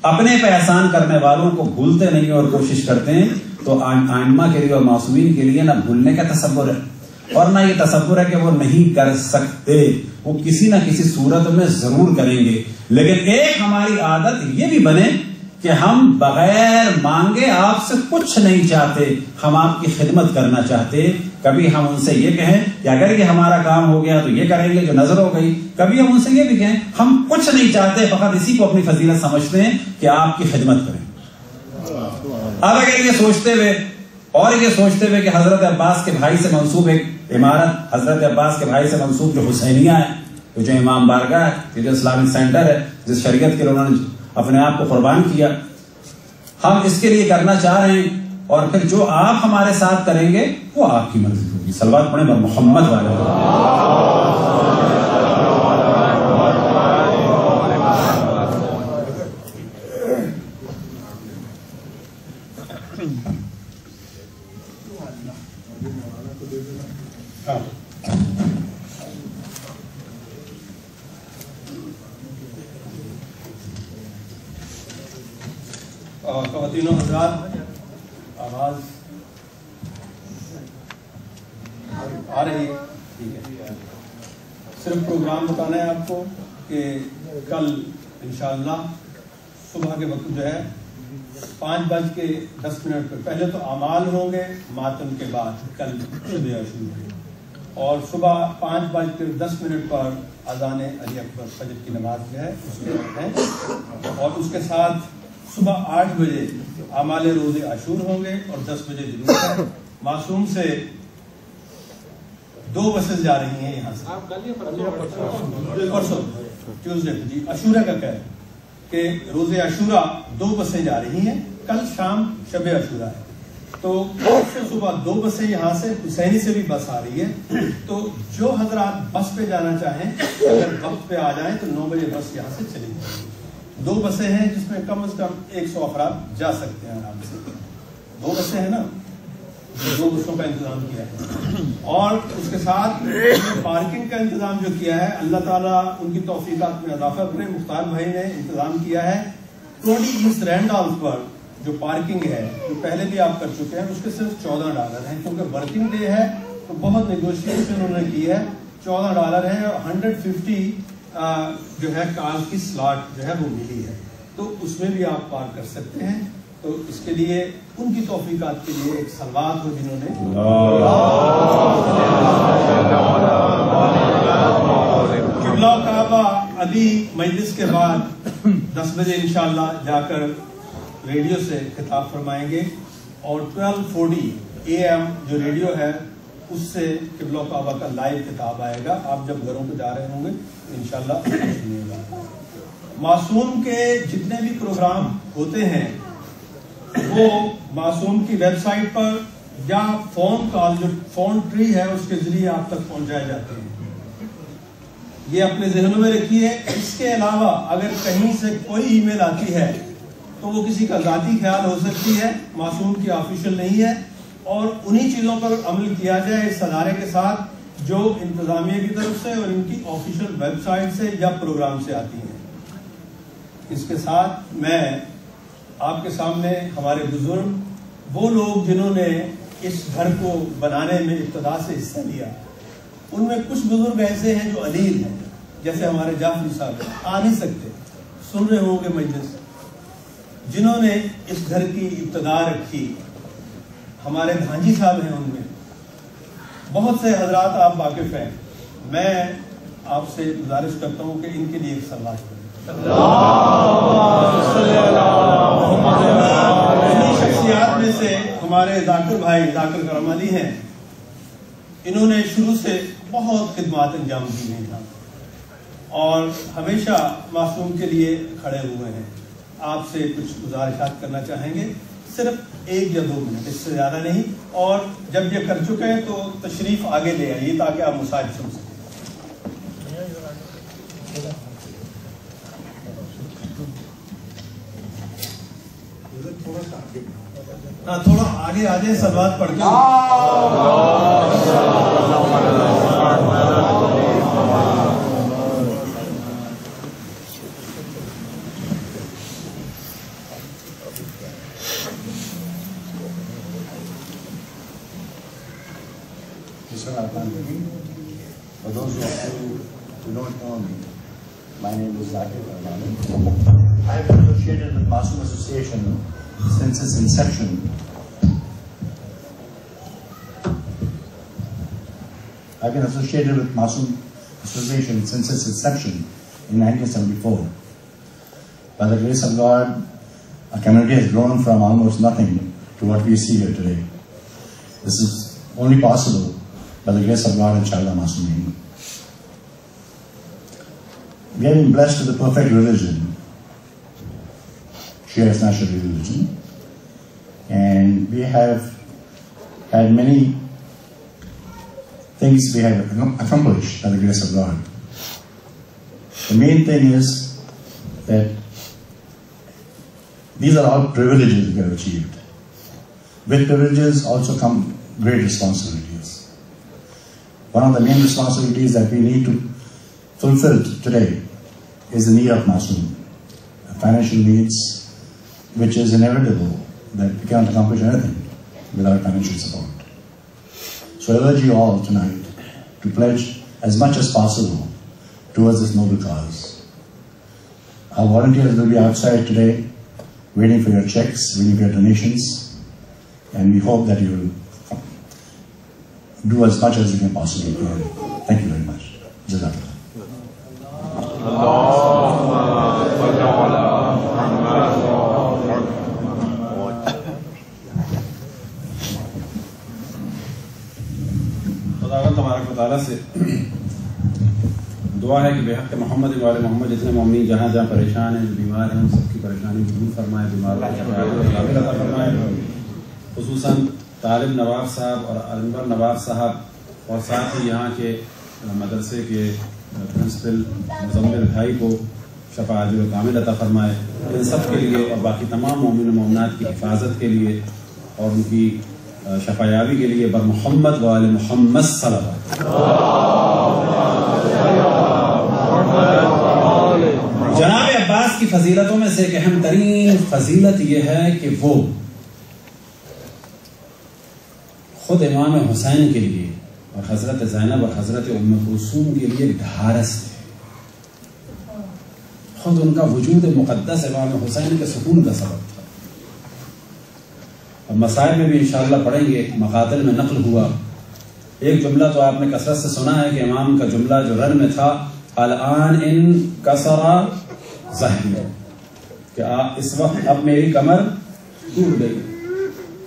اپنے پہ احسان کرنے والوں کو بھولتے نہیں اور کوشش کرتے ہیں، تو آئمہ کے لیے اور معصومین کے لیے نہ بھولنے کا تصور ہے اور نہ یہ تصور ہے کہ وہ نہیں کر سکتے، وہ کسی نہ کسی صورت میں ضرور کریں گے، لیکن ایک ہماری عادت یہ بھی بنے کہ ہم بغیر مانگے آپ سے کچھ نہیں چاہتے، ہم آپ کی خدمت کرنا چاہتے۔ کبھی ہم ان سے یہ کہیں کہ اگر یہ ہمارا کام ہو گیا تو یہ کریں گے جو نظر ہو گئی، کبھی ہم ان سے یہ بھی کہیں ہم کچھ نہیں چاہتے، فقط اسی کو اپنی فضیلت سمجھتے ہیں کہ آپ کی خدمت کریں۔ اب اگر یہ سوچتے ہوئے کہ حضرت عباس کے بھائی سے منسوب ایک عمارت، حضرت عباس کے بھائی سے منسوب جو حسینیہ ہے، جو امام بارگاہ ہے، جو اسلامک سینٹر ہے، جس شریعت کے لیے انہوں نے اپنے آپ کو قربان کیا، ہم اس کے لیے کرنا چاہ رہے ہیں، اور پھر جو آپ ہمارے ساتھ کریں گے وہ آپ کی مرضی ہوگی۔ صلوات پڑھیں بر محمد والے۔ خواتین و حضرات، آواز آ رہی ہے؟ ٹھیک ہے۔ صرف پروگرام بتانا ہے آپ کو کہ کل انشاءاللہ صبح کے وقت جو ہے 5:10 پہ پہلے تو اعمال ہوں گے ماتم کے بعد کل شب عاشورہ، اور صبح 5:10 پر اذان علی اکبر فجر کی نماز جو ہے اس کے ہے، اور اس کے ساتھ صبح 8 بجے اعمال روز عاشور ہوں گے اور 10 بجے جلوس ہے۔ معصوم سے 2 بسیں جا رہی ہیں یہاں سے پرسوں ٹیوزڈے جی عاشورہ کا کیا ہے کہ روز عاشورہ 2 بسیں جا رہی ہیں، کل شام شب عاشورہ ہے، تو صبح 2 بسیں یہاں سے حسینی سے بھی بس آ رہی ہے، تو جو حضرات بس پہ جانا چاہیں اگر وقت پہ آ جائیں تو 9 بجے بس یہاں سے چلی جائے۔ 2 بسیں ہیں جس میں کم از کم 100 افراد جا سکتے ہیں آرام سے، 2 بسیں ہیں نا، 2 بسوں کا انتظام کیا ہے، اور اس کے ساتھ پارکنگ کا انتظام جو کیا ہے اللہ تعالیٰ ان کی توفیقات میں اضافہ کرے، مختار بھائی نے انتظام کیا ہے 20 ایسٹ رینڈالف پر جو پارکنگ ہے جو پہلے بھی آپ کر چکے ہیں، اس کے صرف $14 ہیں، کیونکہ ورکنگ ڈے ہے تو بہت نیگوشیشن انہوں نے کی ہے، $14 ہے، اور 150 جو ہے کار کی سلاٹ جو ہے وہ ملی ہے، تو اس میں بھی آپ پارک کر سکتے ہیں۔ تو اس کے لیے ان کی توفیقات کے لیے ایک صلوات ہو جنہوں نے قبلہ کعبہ ابھی مجلس کے بعد 10 بجے انشاءاللہ جا کر ریڈیو سے خطاب فرمائیں گے، اور 12:40 AM جو ریڈیو ہے اس سے قبلہ کعبہ کا لائیو خطاب آئے گا، آپ جب گھروں پہ جا رہے ہوں گے انشاءاللہ سنیے گا۔ معصوم کے جتنے بھی پروگرام ہوتے ہیں وہ معصوم کی ویب سائٹ پر یا فون کال جو فون ٹری ہے اس کے ذریعے آپ تک پہنچائے جاتے ہیں، یہ اپنے ذہنوں میں رکھیے۔ اس کے علاوہ اگر کہیں سے کوئی ای میل آتی ہے تو وہ کسی کا ذاتی خیال ہو سکتی ہے، معصوم کی آفیشیل نہیں ہے، اور انہی چیزوں پر عمل کیا جائے اس ادارے کے ساتھ جو انتظامیہ کی طرف سے اور ان کی آفیشیل ویب سائٹ سے یا پروگرام سے آتی ہیں۔ اس کے ساتھ میں آپ کے سامنے ہمارے بزرگ، وہ لوگ جنہوں نے اس گھر کو بنانے میں ابتدا سے حصہ لیا، ان میں کچھ بزرگ ایسے ہیں جو علیل ہیں، جیسے ہمارے جعفری صاحب آ نہیں سکتے، سن رہے ہوں گے مجلس، جنہوں نے اس گھر کی ابتدا رکھی، ہمارے دھانجی صاحب ہیں، ان میں بہت سے حضرات آپ واقف ہیں، میں آپ سے گزارش کرتا ہوں کہ ان کے لیے ایک صلوات کریں۔ انہی شخصیات میں سے ہمارے ذاکر بھائی ذاکر کرم علی ہیں، انہوں نے شروع سے بہت خدمات انجام دی ہیں یہاں اور ہمیشہ معصوم کے لیے کھڑے ہوئے ہیں۔ آپ سے کچھ گزارشات کرنا چاہیں گے، صرف 1 یا 2 منٹ، اس سے زیادہ نہیں، اور جب یہ کر چکے ہیں تو تشریف آگے لے آئیے تاکہ آپ مساج سن سکیں۔ تھوڑا آگے آ جائیں، صلوات پڑھ کے۔ For those who don't know me, my name is Zakir Karmali. I have been associated with Masoom Association since its inception. I've been associated with Masoom Association since its inception in 1974. By the grace of God, our community has grown from almost nothing to what we see here today. This is only possible by the grace of God and Chahla Masoomeen. We have been blessed with the perfect religion, Shia Isnashari religion, and we have had many things we have accomplished by the grace of God. The main thing is that these are all privileges we have achieved. With privileges also come great responsibilities. One of the main responsibilities that we need to fulfill today is the need of Masoom, financial needs, which is inevitable, that we cannot accomplish anything without financial support. So I urge you all tonight to pledge as much as possible towards this noble cause. Our volunteers will be outside today waiting for your checks, waiting for your donations, and we hope that you will do as much as you can possibly do. Thank you very much. Jazakallah. تبارک و تعالیٰ سے دعا ہے کہ بحق محمد وآل محمد جتنے مومنین جہاں جہاں پریشان ہیں، جو بیمار ہیں، ان سب کی پریشانی دور فرمائے، بیماروں کو عطا فرمائے. خصوصاً طالب نواب صاحب اور انور نواب صاحب اور ساتھ ہی یہاں کے مدرسے کے پرنسپل مزمل بھائی کو شفا عاجل و کامل عطا فرمائے. ان سب کے لیے اور باقی تمام مومن و مومنات کی حفاظت کے لیے اور ان کی شفا یابی کے لیے بر محمد و آل محمد صلی اللہ علیہ وسلم. جناب عباس کی فضیلتوں میں سے ایک اہم ترین فضیلت یہ ہے کہ وہ خود امام حسین کے لیے اور حضرت زینب اور حضرت ام کلثوم کے لیے ڈھارس تھے. خود ان کا وجود مقدس امام حسین کے سکون کا سبب تھا. اب مسائل میں بھی انشاءاللہ پڑھیں گے. مقاتل میں نقل ہوا ایک جملہ تو آپ نے کثرت سے سنا ہے کہ امام کا جملہ جو رن میں تھا، الان ان کسر ظہری، کہ اس وقت اب میری کمر ٹوٹ گئی.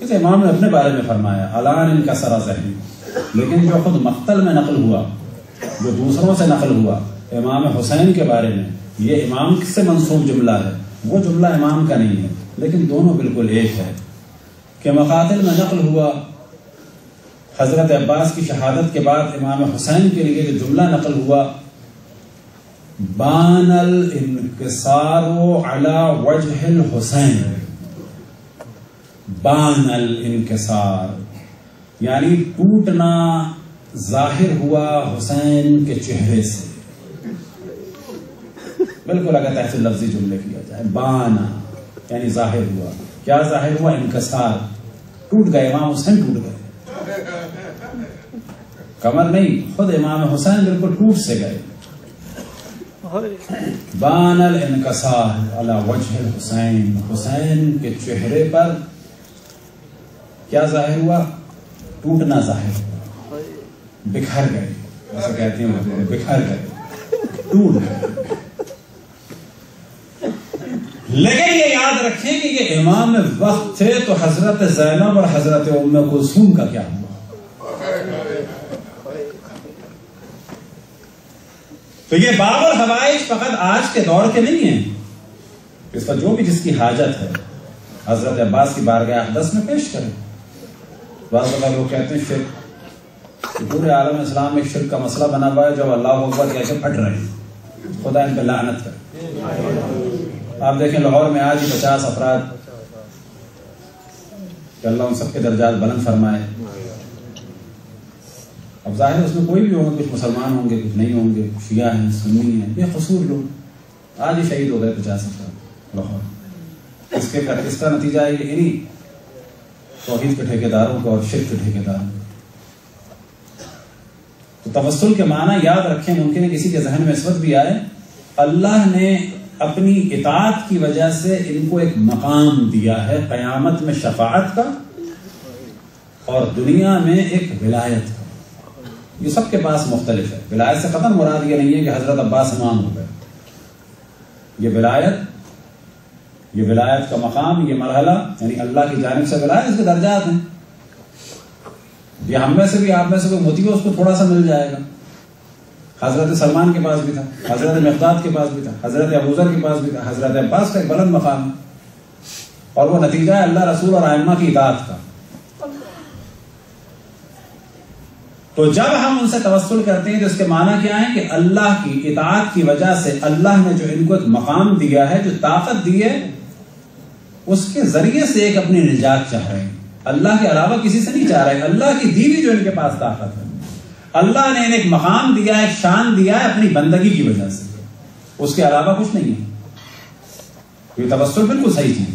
اس امام نے اپنے بارے میں فرمایا الان ان کسر ظہری. لیکن جو خود مقتل میں نقل ہوا، جو دوسروں سے نقل ہوا امام حسین کے بارے میں، یہ امام سے منسوب جملہ ہے، وہ جملہ امام کا نہیں ہے، لیکن دونوں بالکل ایک ہے. کہ مقاتل میں نقل ہوا حضرت عباس کی شہادت کے بعد امام حسین کے لیے جو جملہ نقل ہوا، بان الانکسار علی وجہ الحسین. بان الانکسار یعنی ٹوٹنا ظاہر ہوا حسین کے چہرے سے. بالکل اگر تحصیل لفظی جملے کیا جائے، بانا یعنی ظاہر ہوا. کیا ظاہر ہوا؟ انکسار، ٹوٹ گئے، امام حسین ٹوٹ گئے. کمر نہیں، خود امام حسین بالکل ٹوٹ سے گئے. بان الانکسار علی وجہ الحسین، حسین کے چہرے پر کیا ظاہر ہوا؟ ٹوٹنا ظاہر ہوا. بکھر گئے، ایسا کہتے ہیں، بکھر گئے، ٹوٹ گئے. لیکن یہ یاد رکھیں کہ یہ امام وقت تھے تو حضرت زینب اور حضرت ام کلثوم کا کیا ہوا؟ تو یہ باب الحوائج فقط آج کے دور کے نہیں ہیں. اس پر جو بھی جس کی حاجت ہے حضرت عباس کی بارگاہ اقدس میں پیش کریں. بعض لوگ کہتے ہیں شرک، پورے عالم اسلام میں شرک کا مسئلہ بنا ہوا ہے، جو اللہ اکبر کہہ کے پھٹ رہے ہیں. خدا ان پہ لعنت کرے. آپ دیکھیں لاہور میں آج ہی 50 افراد، کہ اللہ ان سب کے درجات بلند فرمائے. اب ظاہر اس میں کوئی بھی ہوں گے، کچھ مسلمان ہوں گے، کچھ نہیں ہوں گے، شیعہ ہیں، سنی ہیں، بے قصور لوگ آج ہی شہید ہو گئے 50 افراد لاہور. اس کا نتیجہ ہے کہ انہی توحید کے ٹھیکیداروں کو اور شرک کے ٹھیکیداروں کو. تو توسل کے معنی یاد رکھیں. ممکن ہے کسی کے ذہن میں اس وقت بھی آئے، اللہ نے اپنی اطاعت کی وجہ سے ان کو ایک مقام دیا ہے قیامت میں شفاعت کا اور دنیا میں ایک ولایت کا. یہ سب کے پاس مختلف ہے. ولایت سے قطعاً مراد یہ نہیں ہے کہ حضرت عباس امام ہو گئے. یہ ولایت کا مقام، یہ مرحلہ، یعنی اللہ کی جانب سے ولایت، اس کے درجات ہیں. یہ ہم میں سے بھی، آپ میں سے کوئی موتی ہو، اس کو تھوڑا سا مل جائے گا. حضرت سلمان کے پاس بھی تھا، حضرت مقداد کے پاس بھی تھا، حضرت ابوذر کے پاس بھی تھا. حضرت عباس کا ایک بلند مقام ہے اور وہ نتیجہ ہے اللہ رسول اور ائمہ کی اطاعت کا. تو جب ہم ان سے توسل کرتے ہیں تو اس کے معنی کیا ہے کہ اللہ کی اطاعت کی وجہ سے اللہ نے جو ان کو ایک مقام دیا ہے، جو طاقت دی ہے، اس کے ذریعے سے ایک اپنی نجات چاہ رہے ہیں. اللہ کے علاوہ کسی سے نہیں چاہ رہے. اللہ کی دی ہوئی جو ان کے پاس طاقت ہے، اللہ نے انہیں ایک مقام دیا ہے، ایک شان دیا ہے اپنی بندگی کی وجہ سے. اس کے علاوہ کچھ نہیں ہے. یہ توسل بالکل صحیح چیز.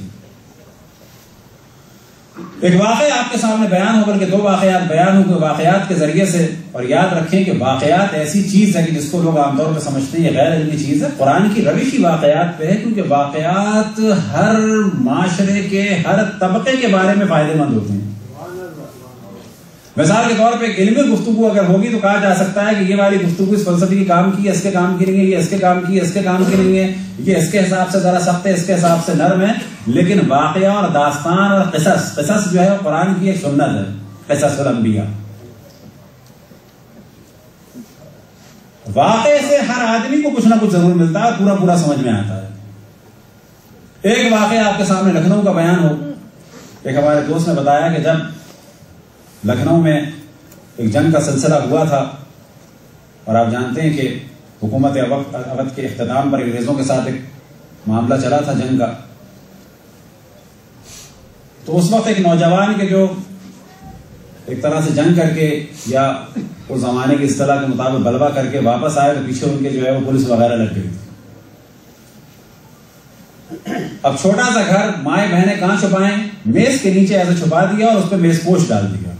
ایک واقعہ آپ کے سامنے بیان ہو، بلکہ 2 واقعات بیان ہو واقعات کے ذریعے سے. اور یاد رکھیں کہ واقعات ایسی چیز ہے کہ جس کو لوگ عام طور پہ سمجھتے ہیں یہ غیر علمی چیز ہے. قرآن کی روش ہی واقعات پہ ہے، کیونکہ واقعات ہر معاشرے کے ہر طبقے کے بارے میں فائدے مند ہوتے ہیں. مثال کے طور پہ ایک علمی گفتگو اگر ہوگی تو کہا جا سکتا ہے کہ یہ والی گفتگو اس فلسفے کی کام کی ہے، اس کے کام کی نہیں ہے، یہ اس کے کام کی ہے، اس کے کام کی نہیں ہے، یہ اس کے حساب سے ذرا سخت ہے، اس کے حساب سے نرم ہے. لیکن واقعہ اور داستان اور قصص جو ہے قرآن کی ایک سنت ہے، قصص الانبیاء. واقعے سے ہر آدمی کو کچھ نہ کچھ ضرور ملتا ہے، پورا پورا سمجھ میں آتا ہے. ایک واقعہ آپ کے سامنے لکھنؤ کا بیان ہو. ایک ہمارے دوست نے بتایا کہ جب لکھنؤ میں ایک جنگ کا سلسلہ ہوا تھا، اور آپ جانتے ہیں کہ حکومت اودھ کے اختتام پر انگریزوں کے ساتھ ایک معاملہ چلا تھا جنگ کا. تو اس وقت ایک نوجوان کے جو ایک طرح سے جنگ کر کے یا اس زمانے کی اصطلاح کے مطابق بلوا کر کے واپس آئے، تو پیچھے ان کے جو ہے وہ پولیس وغیرہ لگ گئی تھی. اب چھوٹا سا گھر، مائیں بہنیں کہاں چھپائیں؟ میز کے نیچے ایسے چھپا دیا اور اس پہ میز پوش ڈال دیا.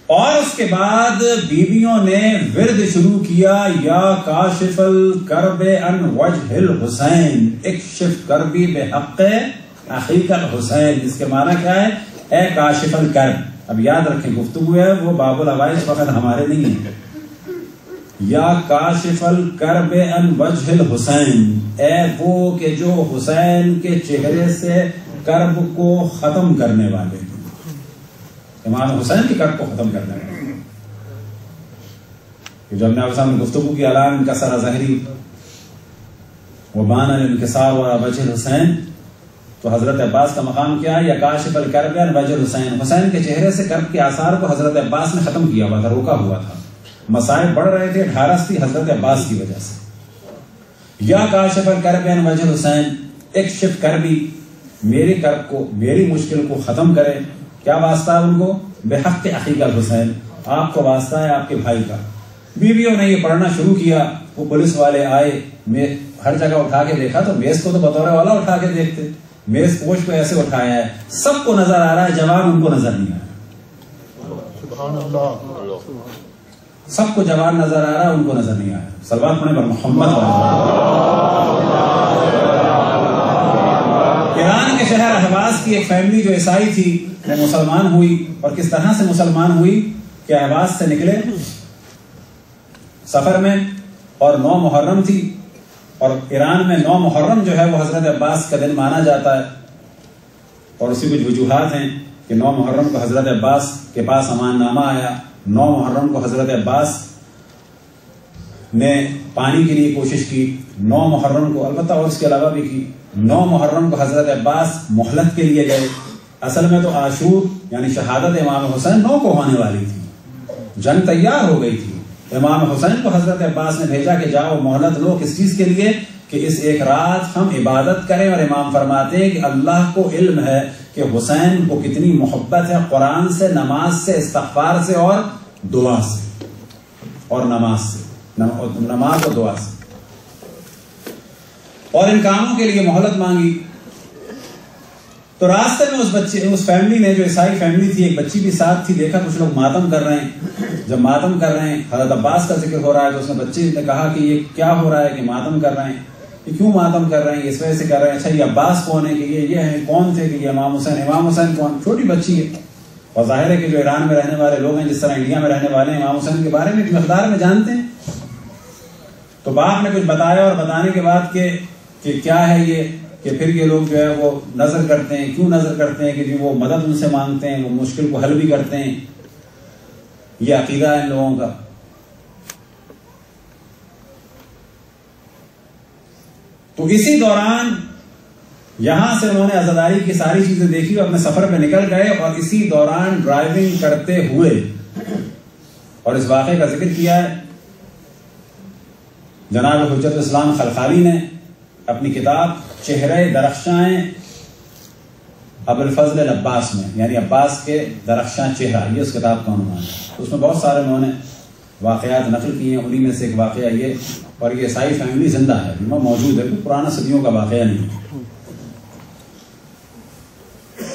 اور اس کے بعد بیویوں نے ورد شروع کیا، یا کاشف الکرب عن وجہ الحسین اکشف کربی بحق اخیک الحسین. اس کے معنی کیا ہے؟ اے کاشف الکرب. اب یاد رکھیں گفتگو ہے وہ باب العوائد فقط ہمارے نہیں ہے. یا کاشف الکرب عن وجہ الحسین، اے وہ کہ جو حسین کے چہرے سے کرب کو ختم کرنے والے، امام حسین کی کرب کو ختم کرنے والے. جو ہم نے آپ سامنے گفتگو کی، اعلان انکسر ظہری وبان الانکسار وجہ الحسین، تو حضرت عباس کا مقام کیا ہے؟ یا کاشف الکرب عن وجہ الحسین. حسین کے چہرے سے کرب کے آثار کو حضرت عباس نے ختم کیا ہوا تھا، روکا ہوا تھا. مسائل بڑھ رہے تھے، ڈھارس تھی حضرت عباس کی وجہ سے. یا کاشف الکرب عن وجہ الحسین اکشف کربی، میری کرب کو، میری مشکل کو ختم کرے. کیا واسطہ ہے ان کو؟ بحق اخیک الحسین، آپ کو واسطہ ہے آپ کے بھائی کا. بیویوں نے یہ پڑھنا شروع کیا. وہ پولیس والے آئے، ہر جگہ اٹھا کے دیکھا تو میز کو تو بطور والا اٹھا کے دیکھتے، میز پوش کو ایسے اٹھایا ہے، سب کو نظر آ رہا ہے، جوان ان کو نظر نہیں آ رہا. سبحان اللہ. سب کو جوان نظر آ رہا ہے، ان کو نظر نہیں آیا. صلوات پڑھیں پر محمد. ایران کے شہر اہواز کی ایک فیملی جو عیسائی تھی وہ مسلمان ہوئی. اور کس طرح سے مسلمان ہوئی کہ اہواز سے نکلے سفر میں، اور 9 محرم تھی، اور ایران میں 9 محرم جو ہے وہ حضرت عباس کا دن مانا جاتا ہے. اور اسی کچھ وجوہات ہیں کہ 9 محرم کو حضرت عباس کے پاس امان نامہ آیا. 9 محرم کو حضرت عباس نے پانی کے لیے کوشش کی. 9 محرم کو البتہ اور اس کے علاوہ بھی کی. 9 محرم کو حضرت عباس مہلت کے لیے گئے. اصل میں تو عاشور یعنی شہادت امام حسین 9 کو ہونے والی تھی، جنگ تیار ہو گئی تھی. امام حسین کو حضرت عباس نے بھیجا کہ جاؤ مہلت لو. کس چیز کے لیے؟ کہ اس ایک رات ہم عبادت کریں. اور امام فرماتے ہیں کہ اللہ کو علم ہے کہ حسین کو کتنی محبت ہے قرآن سے، نماز سے، استغفار سے اور دعا سے، اور نماز سے، نماز اور دعا سے. اور ان کاموں کے لیے مہلت مانگی. تو راستے میں اس فیملی نے، جو عیسائی فیملی تھی، ایک بچی بھی ساتھ تھی، دیکھا کچھ لوگ ماتم کر رہے ہیں. جب ماتم کر رہے ہیں، حضرت عباس کا ذکر ہو رہا ہے، تو اس نے بچے نے کہا کہ یہ کیا ہو رہا ہے کہ ماتم کر رہے ہیں، یہ کیوں ماتم کر رہے ہیں؟ اس وجہ سے کر رہے ہیں. اچھا یہ عباس کون ہے؟ کہ یہ ہیں. کون تھے؟ کہ یہ امام حسین. امام حسین کون؟ چھوٹی بچی ہے. اور ظاہر ہے کہ جو ایران میں رہنے والے لوگ ہیں، جس طرح انڈیا میں رہنے والے ہیں، امام حسین کے بارے میں ایک مقدار میں جانتے ہیں. تو باپ نے کچھ بتایا، اور بتانے کے بعد کہ کیا ہے یہ، کہ پھر یہ لوگ جو ہے وہ نظر کرتے ہیں. کیوں نظر کرتے ہیں؟ کہ وہ مدد ان سے مانگتے ہیں، وہ مشکل کو حل بھی کرتے ہیں. یہ عقیدہ ہے ان لوگوں کا. تو اسی دوران یہاں سے انہوں نے عزاداری کی ساری چیزیں دیکھی اور اپنے سفر پہ نکل گئے. اور اسی دوران ڈرائیونگ کرتے ہوئے، اور اس واقعے کا ذکر کیا ہے جناب حجت اسلام خلخالی نے اپنی کتاب چہرہ درخشاں ابوالفضل العباس میں، یعنی عباس کے درخشاں چہرہ، یہ اس کتاب کا عنوان ہے. تو اس میں بہت سارے انہوں نے واقعات نقل کیے ہیں. انہی میں سے ایک واقعہ یہ، اور یہ عیسائی فیملی زندہ ہے، موجود ہے، پرانا صدیوں کا واقعہ نہیں.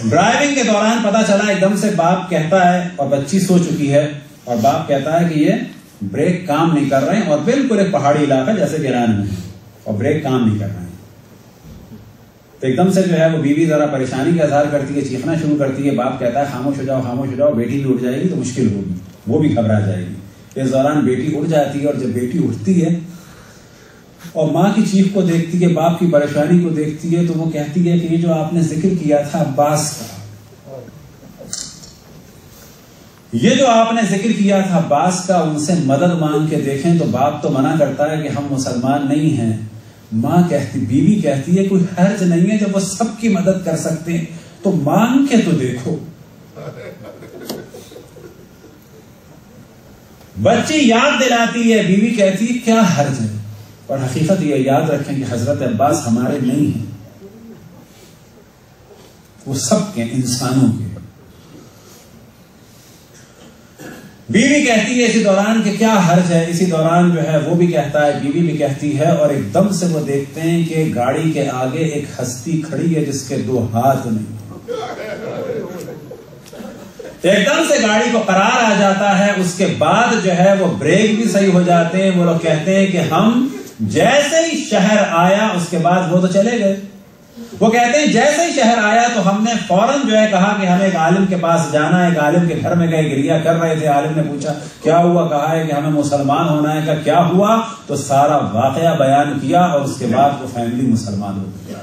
ڈرائیونگ کے دوران پتا چلا ایک دم سے باپ کہتا ہے، اور بچی سو چکی ہے، اور باپ کہتا ہے کہ یہ بریک کام نہیں کر رہے ہیں، اور بالکل ایک پہاڑی علاقہ جیسے کہ ایران میں ہے، اور بریک کام نہیں کر رہے ہیں۔ تو ایک دم سے جو ہے وہ بیوی ذرا پریشانی کا اظہار کرتی ہے، چیخنا شروع کرتی ہے، باپ کہتا ہے خاموش ہو جاؤ خاموش ہو جاؤ، بیٹی بھی اٹھ جائے گی تو مشکل ہوگی، وہ بھی گھبرا جائے گی۔ اس دوران بیٹی اٹھ جاتی ہے، اور جب بیٹی اٹھتی ہے اور ماں کی چیخ کو دیکھتی ہے، باپ کی پریشانی کو دیکھتی ہے، تو وہ کہتی ہے کہ یہ جو آپ نے ذکر کیا تھا عباس کا، یہ جو آپ نے ذکر کیا تھا عباس کا، ان سے مدد مانگ کے دیکھیں۔ تو باپ تو منع کرتا ہے کہ ہم مسلمان نہیں ہیں۔ ماں کہتی، بیوی کہتی ہے کوئی حرج نہیں ہے، جب وہ سب کی مدد کر سکتے ہیں تو مانگ کے تو دیکھو۔ بچی یاد دلاتی ہے، بیوی کہتی ہے کیا حرج ہے، اور حقیقت یہ یاد رکھیں کہ حضرت عباس ہمارے نہیں ہیں، وہ سب کے انسانوں کے۔ بیوی کہتی ہے اسی دوران کہ کیا حرج ہے، اسی دوران جو ہے وہ بھی کہتا ہے، بیوی بھی کہتی ہے، اور ایک دم سے وہ دیکھتے ہیں کہ گاڑی کے آگے ایک ہستی کھڑی ہے جس کے دو ہاتھ نہیں۔ ایک دم سے گاڑی کو قرار آ جاتا ہے، اس کے بعد جو ہے وہ بریک بھی صحیح ہو جاتے ہیں۔ وہ لوگ کہتے ہیں کہ ہم جیسے ہی شہر آیا، اس کے بعد وہ تو چلے گئے، وہ کہتے ہیں جیسے ہی شہر آیا تو ہم نے فوراً جو ہے کہا کہ ہمیں ایک عالم کے پاس جانا ہے۔ ایک عالم کے گھر میں گئے، گریا کر رہے تھے، عالم نے پوچھا کیا ہوا، کہا ہے کہ ہمیں مسلمان ہونا ہے۔ کہا کیا ہوا، تو سارا واقعہ بیان کیا، اور اس کے بعد وہ فیملی مسلمان ہو گئی۔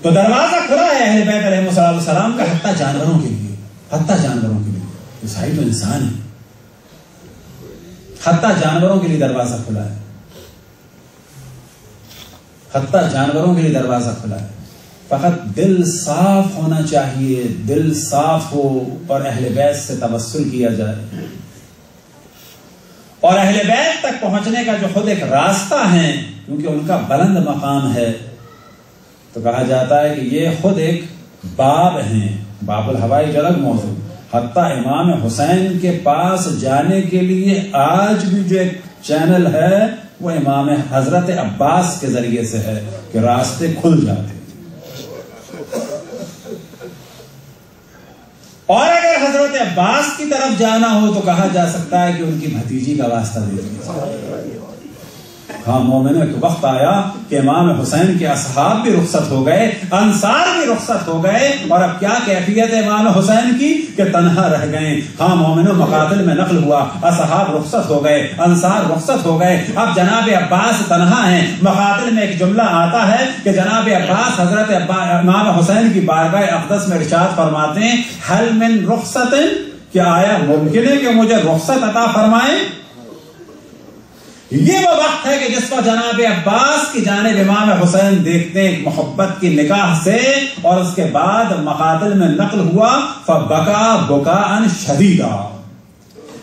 تو دروازہ کھلا ہے اہل بیت علیہ السلام کا، حتیٰ جانوروں کے لیے، حتیٰ جانوروں کے لیے، عیسائی تو انسان ہے، حتیٰ جانوروں کے لیے دروازہ کھلا ہے، حتیٰ جانوروں کے لیے دروازہ کھلا ہے۔ فقط دل صاف ہونا چاہیے، دل صاف ہو، اور اہل بیت سے توسل کیا جائے، اور اہل بیت تک پہنچنے کا جو خود ایک راستہ ہے، کیونکہ ان کا بلند مقام ہے، تو کہا جاتا ہے کہ یہ خود ایک باب ہیں، باب الحوائج الگ موضوع۔ حتیٰ امام حسین کے پاس جانے کے لیے آج بھی جو ایک چینل ہے وہ امام حضرت عباس کے ذریعے سے ہے کہ راستے کھل جاتے ہیں۔ اور اگر حضرت عباس کی طرف جانا ہو تو کہا جا سکتا ہے کہ ان کی بھتیجی کا واسطہ دے دیا۔ ہاں مومنوں، ایک وقت آیا کہ امام حسین کے اصحاب بھی رخصت ہو گئے، انصار بھی رخصت ہو گئے، اور اب کیا کیفیت ہے امام حسین کی کہ تنہا رہ گئے۔ ہاں مومنوں، مقاتل میں نقل ہوا، اصحاب رخصت ہو گئے، انصار رخصت ہو گئے، اب جناب عباس تنہا ہیں۔ مقاتل میں ایک جملہ آتا ہے کہ جناب عباس حضرت امام حسین کی بارگاہ اقدس میں ارشاد فرماتے ہیں، حل من رخصت، کیا آیا ممکن ہے کہ مجھے رخصت عطا فرمائیں؟ یہ وہ وقت ہے کہ جس کو جناب عباس کی جانب امام حسین دیکھتے ہیں محبت کی نگاہ سے، اور اس کے بعد مقاتل میں نقل ہوا فبکا بکاء شدیدا،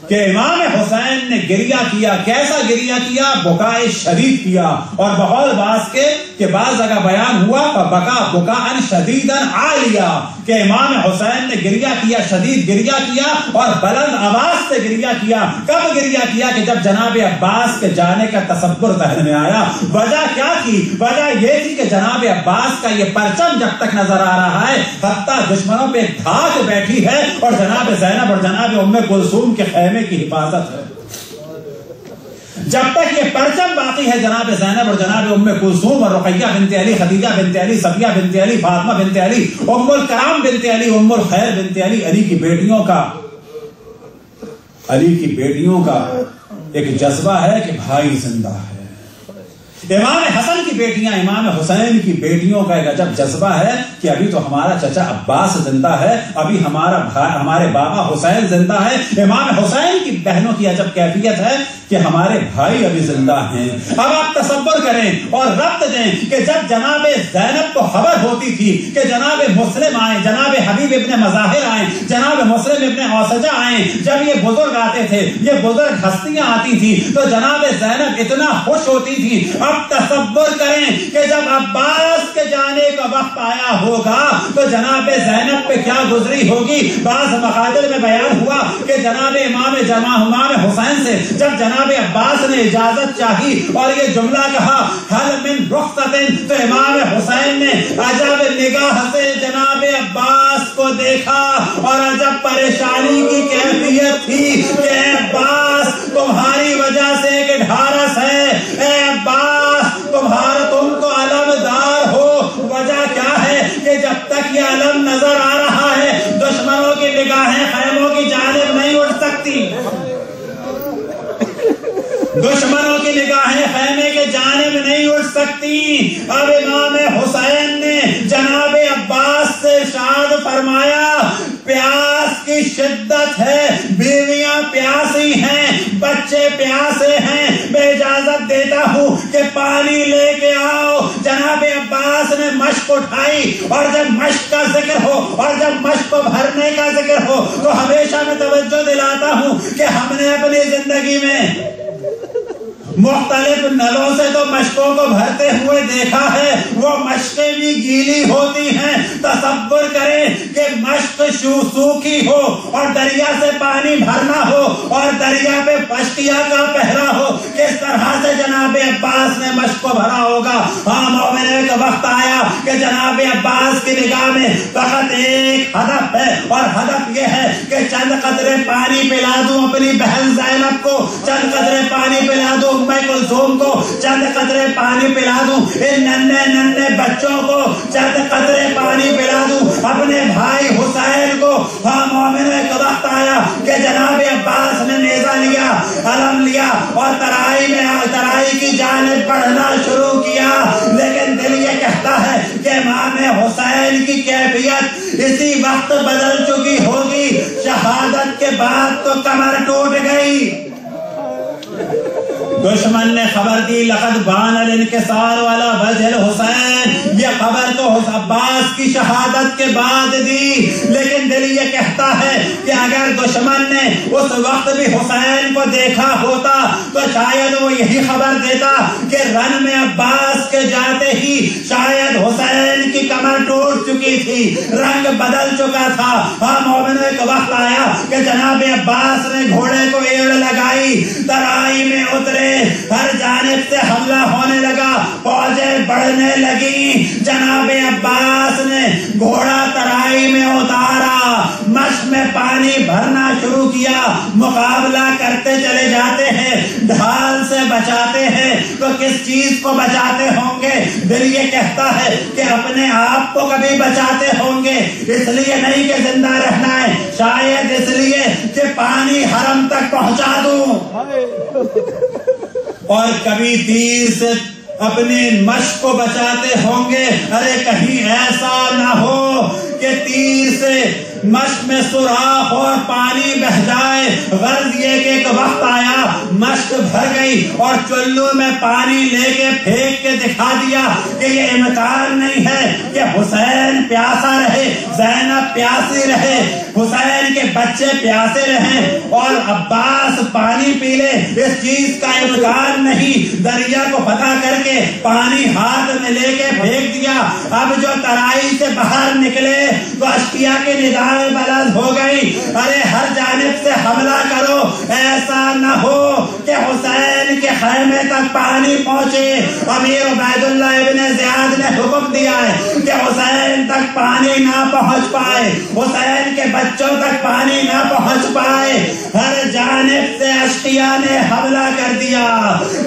کہ امام حسین نے گریہ کیا۔ کیسا گریہ کیا؟ بکاء شدید کیا، اور بقول باز کے کہ بعض جگہ بیان ہوا فبکا بکاء شدیدا عالیہ، کہ امام حسین نے گریہ کیا، شدید گریہ کیا، اور بلند آواز سے گریہ کیا۔ کب گریہ کیا؟ کہ جب جناب عباس کے جانے کا تصور ذہن میں آیا۔ وجہ کیا تھی؟ وجہ یہ تھی کہ جناب عباس کا یہ پرچم جب تک نظر آ رہا ہے، حتیٰ دشمنوں پہ دھاک بیٹھی ہے، اور جناب زینب اور جناب ام کلثوم کے خیمے کی حفاظت ہے۔ جب تک یہ پرچم باقی ہے جناب زینب اور جناب ام کلثوم اور رقیہ بنت علی، خدیجہ بنت علی، صفیہ بنت علی، فاطمہ بنت علی، ام الکرام بنت علی، ام الخیر بنت علی، علی کی بیٹیوں کا ایک جذبہ ہے کہ بھائی زندہ ہے۔ امام حسن کی بیٹیاں، امام حسین کی بیٹیوں کا ایک عجب جذبہ ہے کہ ابھی تو ہمارا چچا عباس زندہ ہے، ابھی ہمارے بابا حسین زندہ ہے۔ امام حسین کی بہنوں کی عجب کیفیت ہے کہ ہمارے بھائی ابھی زندہ ہیں۔ اب آپ تصور کریں اور ربط دیں کہ جب جناب زینب کو خبر ہوتی تھی کہ جناب مسلم آئے، جناب حبیب ابن مظاہر آئے، جناب مسلم ابن اوسجہ آئے، جب یہ بزرگ آتے تھے، یہ بزرگ ہستیاں آتی تھی، تو جناب زینب اتنا خوش ہوتی تھی۔ اب تصور کریں کہ جب عباس کے جانے کا وقت آیا ہوگا تو جناب زینب پہ کیا گزری ہوگی۔ بعض مقاتل میں بیان ہوا کہ جناب امام حسین سے جب جناب جناب عباس نے اجازت چاہی اور یہ جملہ کہا حل من رخصت، تو امام حسین نے عجب نگاہ سے جناب عباس کو دیکھا اور عجب پریشانی کی کیفیت تھی کہ اے عباس تمہاری وجہ سے ایک ڈھارس ہے، اے عباس تم تو علمدار ہو، وجہ کیا ہے کہ جب تک یہ علم نظر آ رہا ہے دشمنوں کی نگاہیں خیموں کی جانب نہیں اٹھ سکتی، دشمنوں کی نگاہیں خیمے کے جانب نہیں اٹھ سکتی۔ اب امام حسین نے جناب عباس سے ارشاد فرمایا پیاس کی شدت ہے، بیویاں پیاسی ہیں، بچے پیاسے ہیں، میں اجازت دیتا ہوں کہ پانی لے کے آؤ۔ جناب عباس نے مشک اٹھائی اور جب مشک کا ذکر ہو اور جب مشک کو بھرنے کا ذکر ہو تو ہمیشہ میں توجہ دلاتا ہوں کہ ہم نے اپنی زندگی میں مختلف نلوں سے تو مشکوں کو بھرتے ہوئے دیکھا ہے، وہ مشکیں بھی گیلی ہوتی ہیں۔ تصور کریں کہ مشک سوکھی ہو اور دریا سے پانی بھرنا ہو اور دریا پہ پشتیا کا پہرا ہو، کس طرح سے جناب عباس نے مشک کو بھرا ہوگا۔ ہاں مومنوں کا وقت آیا کہ جناب عباس کی نگاہ میں فقط ایک ہدف ہے اور ہدف یہ ہے کہ چند قطرے پانی پلا دوں اپنی بہن زینب کو، چند قطرے پانی پلا دوں کلثوم کو، چند قطرے پانی پلا دوں ان ننھے ننھے بچوں کو، چند قطرے پانی پلا دوں اپنے بھائی حسین کو۔ ہاں مومنوں ایک وقت آیا کہ جناب عباس نے نیزہ لیا، علم لیا اور ترائی کی جانب بڑھنا شروع کیا، لیکن دل یہ کہتا ہے کہ امام حسین کی کیفیت اسی وقت بدل چکی ہوگی، شہادت کے بعد تو کمر ٹوٹ گئی۔ دشمن نے خبر دی لقد بان الانکسار والا وجہ الحسین، یہ خبر تو عباس کی شہادت کے بعد دی، لیکن دل یہ کہتا ہے کہ اگر دشمن نے اس وقت بھی حسین کو دیکھا ہوتا تو شاید وہ یہی خبر دیتا کہ رن میں عباس کے جاتے ہی شاید حسین کی کمر ٹوٹ چکی تھی، رنگ بدل چکا تھا۔ ہاں مومنوں ایک وقت آیا کہ جناب عباس نے گھوڑے کو ایڑ لگائی، ترائی میں اترے، ہر جانب سے حملہ ہونے لگا، فوجیں بڑھنے لگی، جناب عباس نے گھوڑا ترائی میں اتارا، مشق میں پانی بھرنا شروع کیا، مقابلہ کرتے چلے جاتے ہیں، ڈھال سے بچاتے ہیں تو کس چیز کو بچاتے ہوں گے؟ دل یہ کہتا ہے کہ اپنے آپ کو کبھی بچاتے ہوں گے، اس لیے نہیں کہ زندہ رہنا ہے، شاید اس لیے کہ پانی حرم تک پہنچا دوں، اور کبھی تیر سے اپنے مشق کو بچاتے ہوں گے، ارے کہیں ایسا نہ ہو کہ تیر سے مشق میں سوراخ اور پانی بہ جائے۔ غرض یہ کہ ایک وقت آیا مشق بھر گئی اور چلو میں پانی لے کے پھینک کے دکھا دیا کہ یہ امکان نہیں ہے کہ حسین پیاسا رہے، زینب پیاسی رہے، حسین کے بچے پیاسے رہیں اور عباس پانی پی لے، اس چیز کا امکان نہیں۔ دریا کو فتح کر کے پانی ہاتھ میں لے کے پھینک دیا۔ اب جو ترائی سے باہر نکلے تو اشقیاء کی نگاہیں بلند ہو گئی، ارے ہر جانب سے حملہ کرو، ایسا نہ ہو کہ حسین کے خیمے تک پانی پہنچے۔ امیر عبید اللہ ابن زیاد نے حکم دیا ہے کہ حسین تک پانی نہ پہنچ پائے، حسین کے بچوں تک پانی نہ پہنچ پائے۔ ہر جانب سے اشقیاء نے حملہ کر دیا،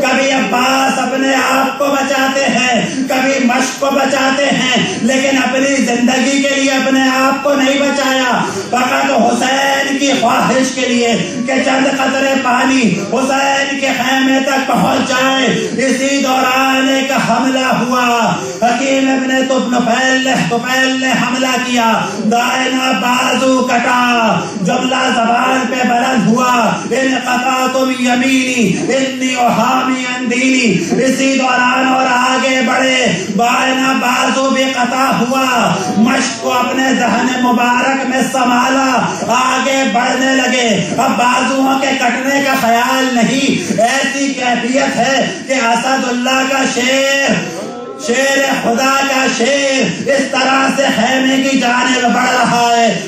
کبھی عباس اپنے آپ کو بچاتے ہیں، کبھی مشق کو بچاتے ہیں، لیکن اپنی زندگی کے لیے اپنے آپ کو نہیں بچایا، فقط حسین کی خواہش کے لیے کہ چند قطرے پانی حسین کے خیمے تک پہنچ جائے۔ اسی دوران ایک حملہ ہوا، حکیم ابن طفیل نے حملہ کیا، دائنا بازو کٹا، جملہ زبان پہ بلند ہوا، ان قطعتم یمینی انی احامی عن دینی۔ اسی دوران اور آگے بڑھے، بائنا بازو بھی قطع ہوا، مشق کو اپنے ذہن مبارک میں سنبھالا، آگے بڑھنے لگے۔ اب بازوؤں کے کٹنے کا خیال نہیں، ایسی کیفیت ہے کہ اسد اللہ کا شیر، شیر خدا کا شیر اس طرح سے خیمے کی جانب بڑھ رہا ہے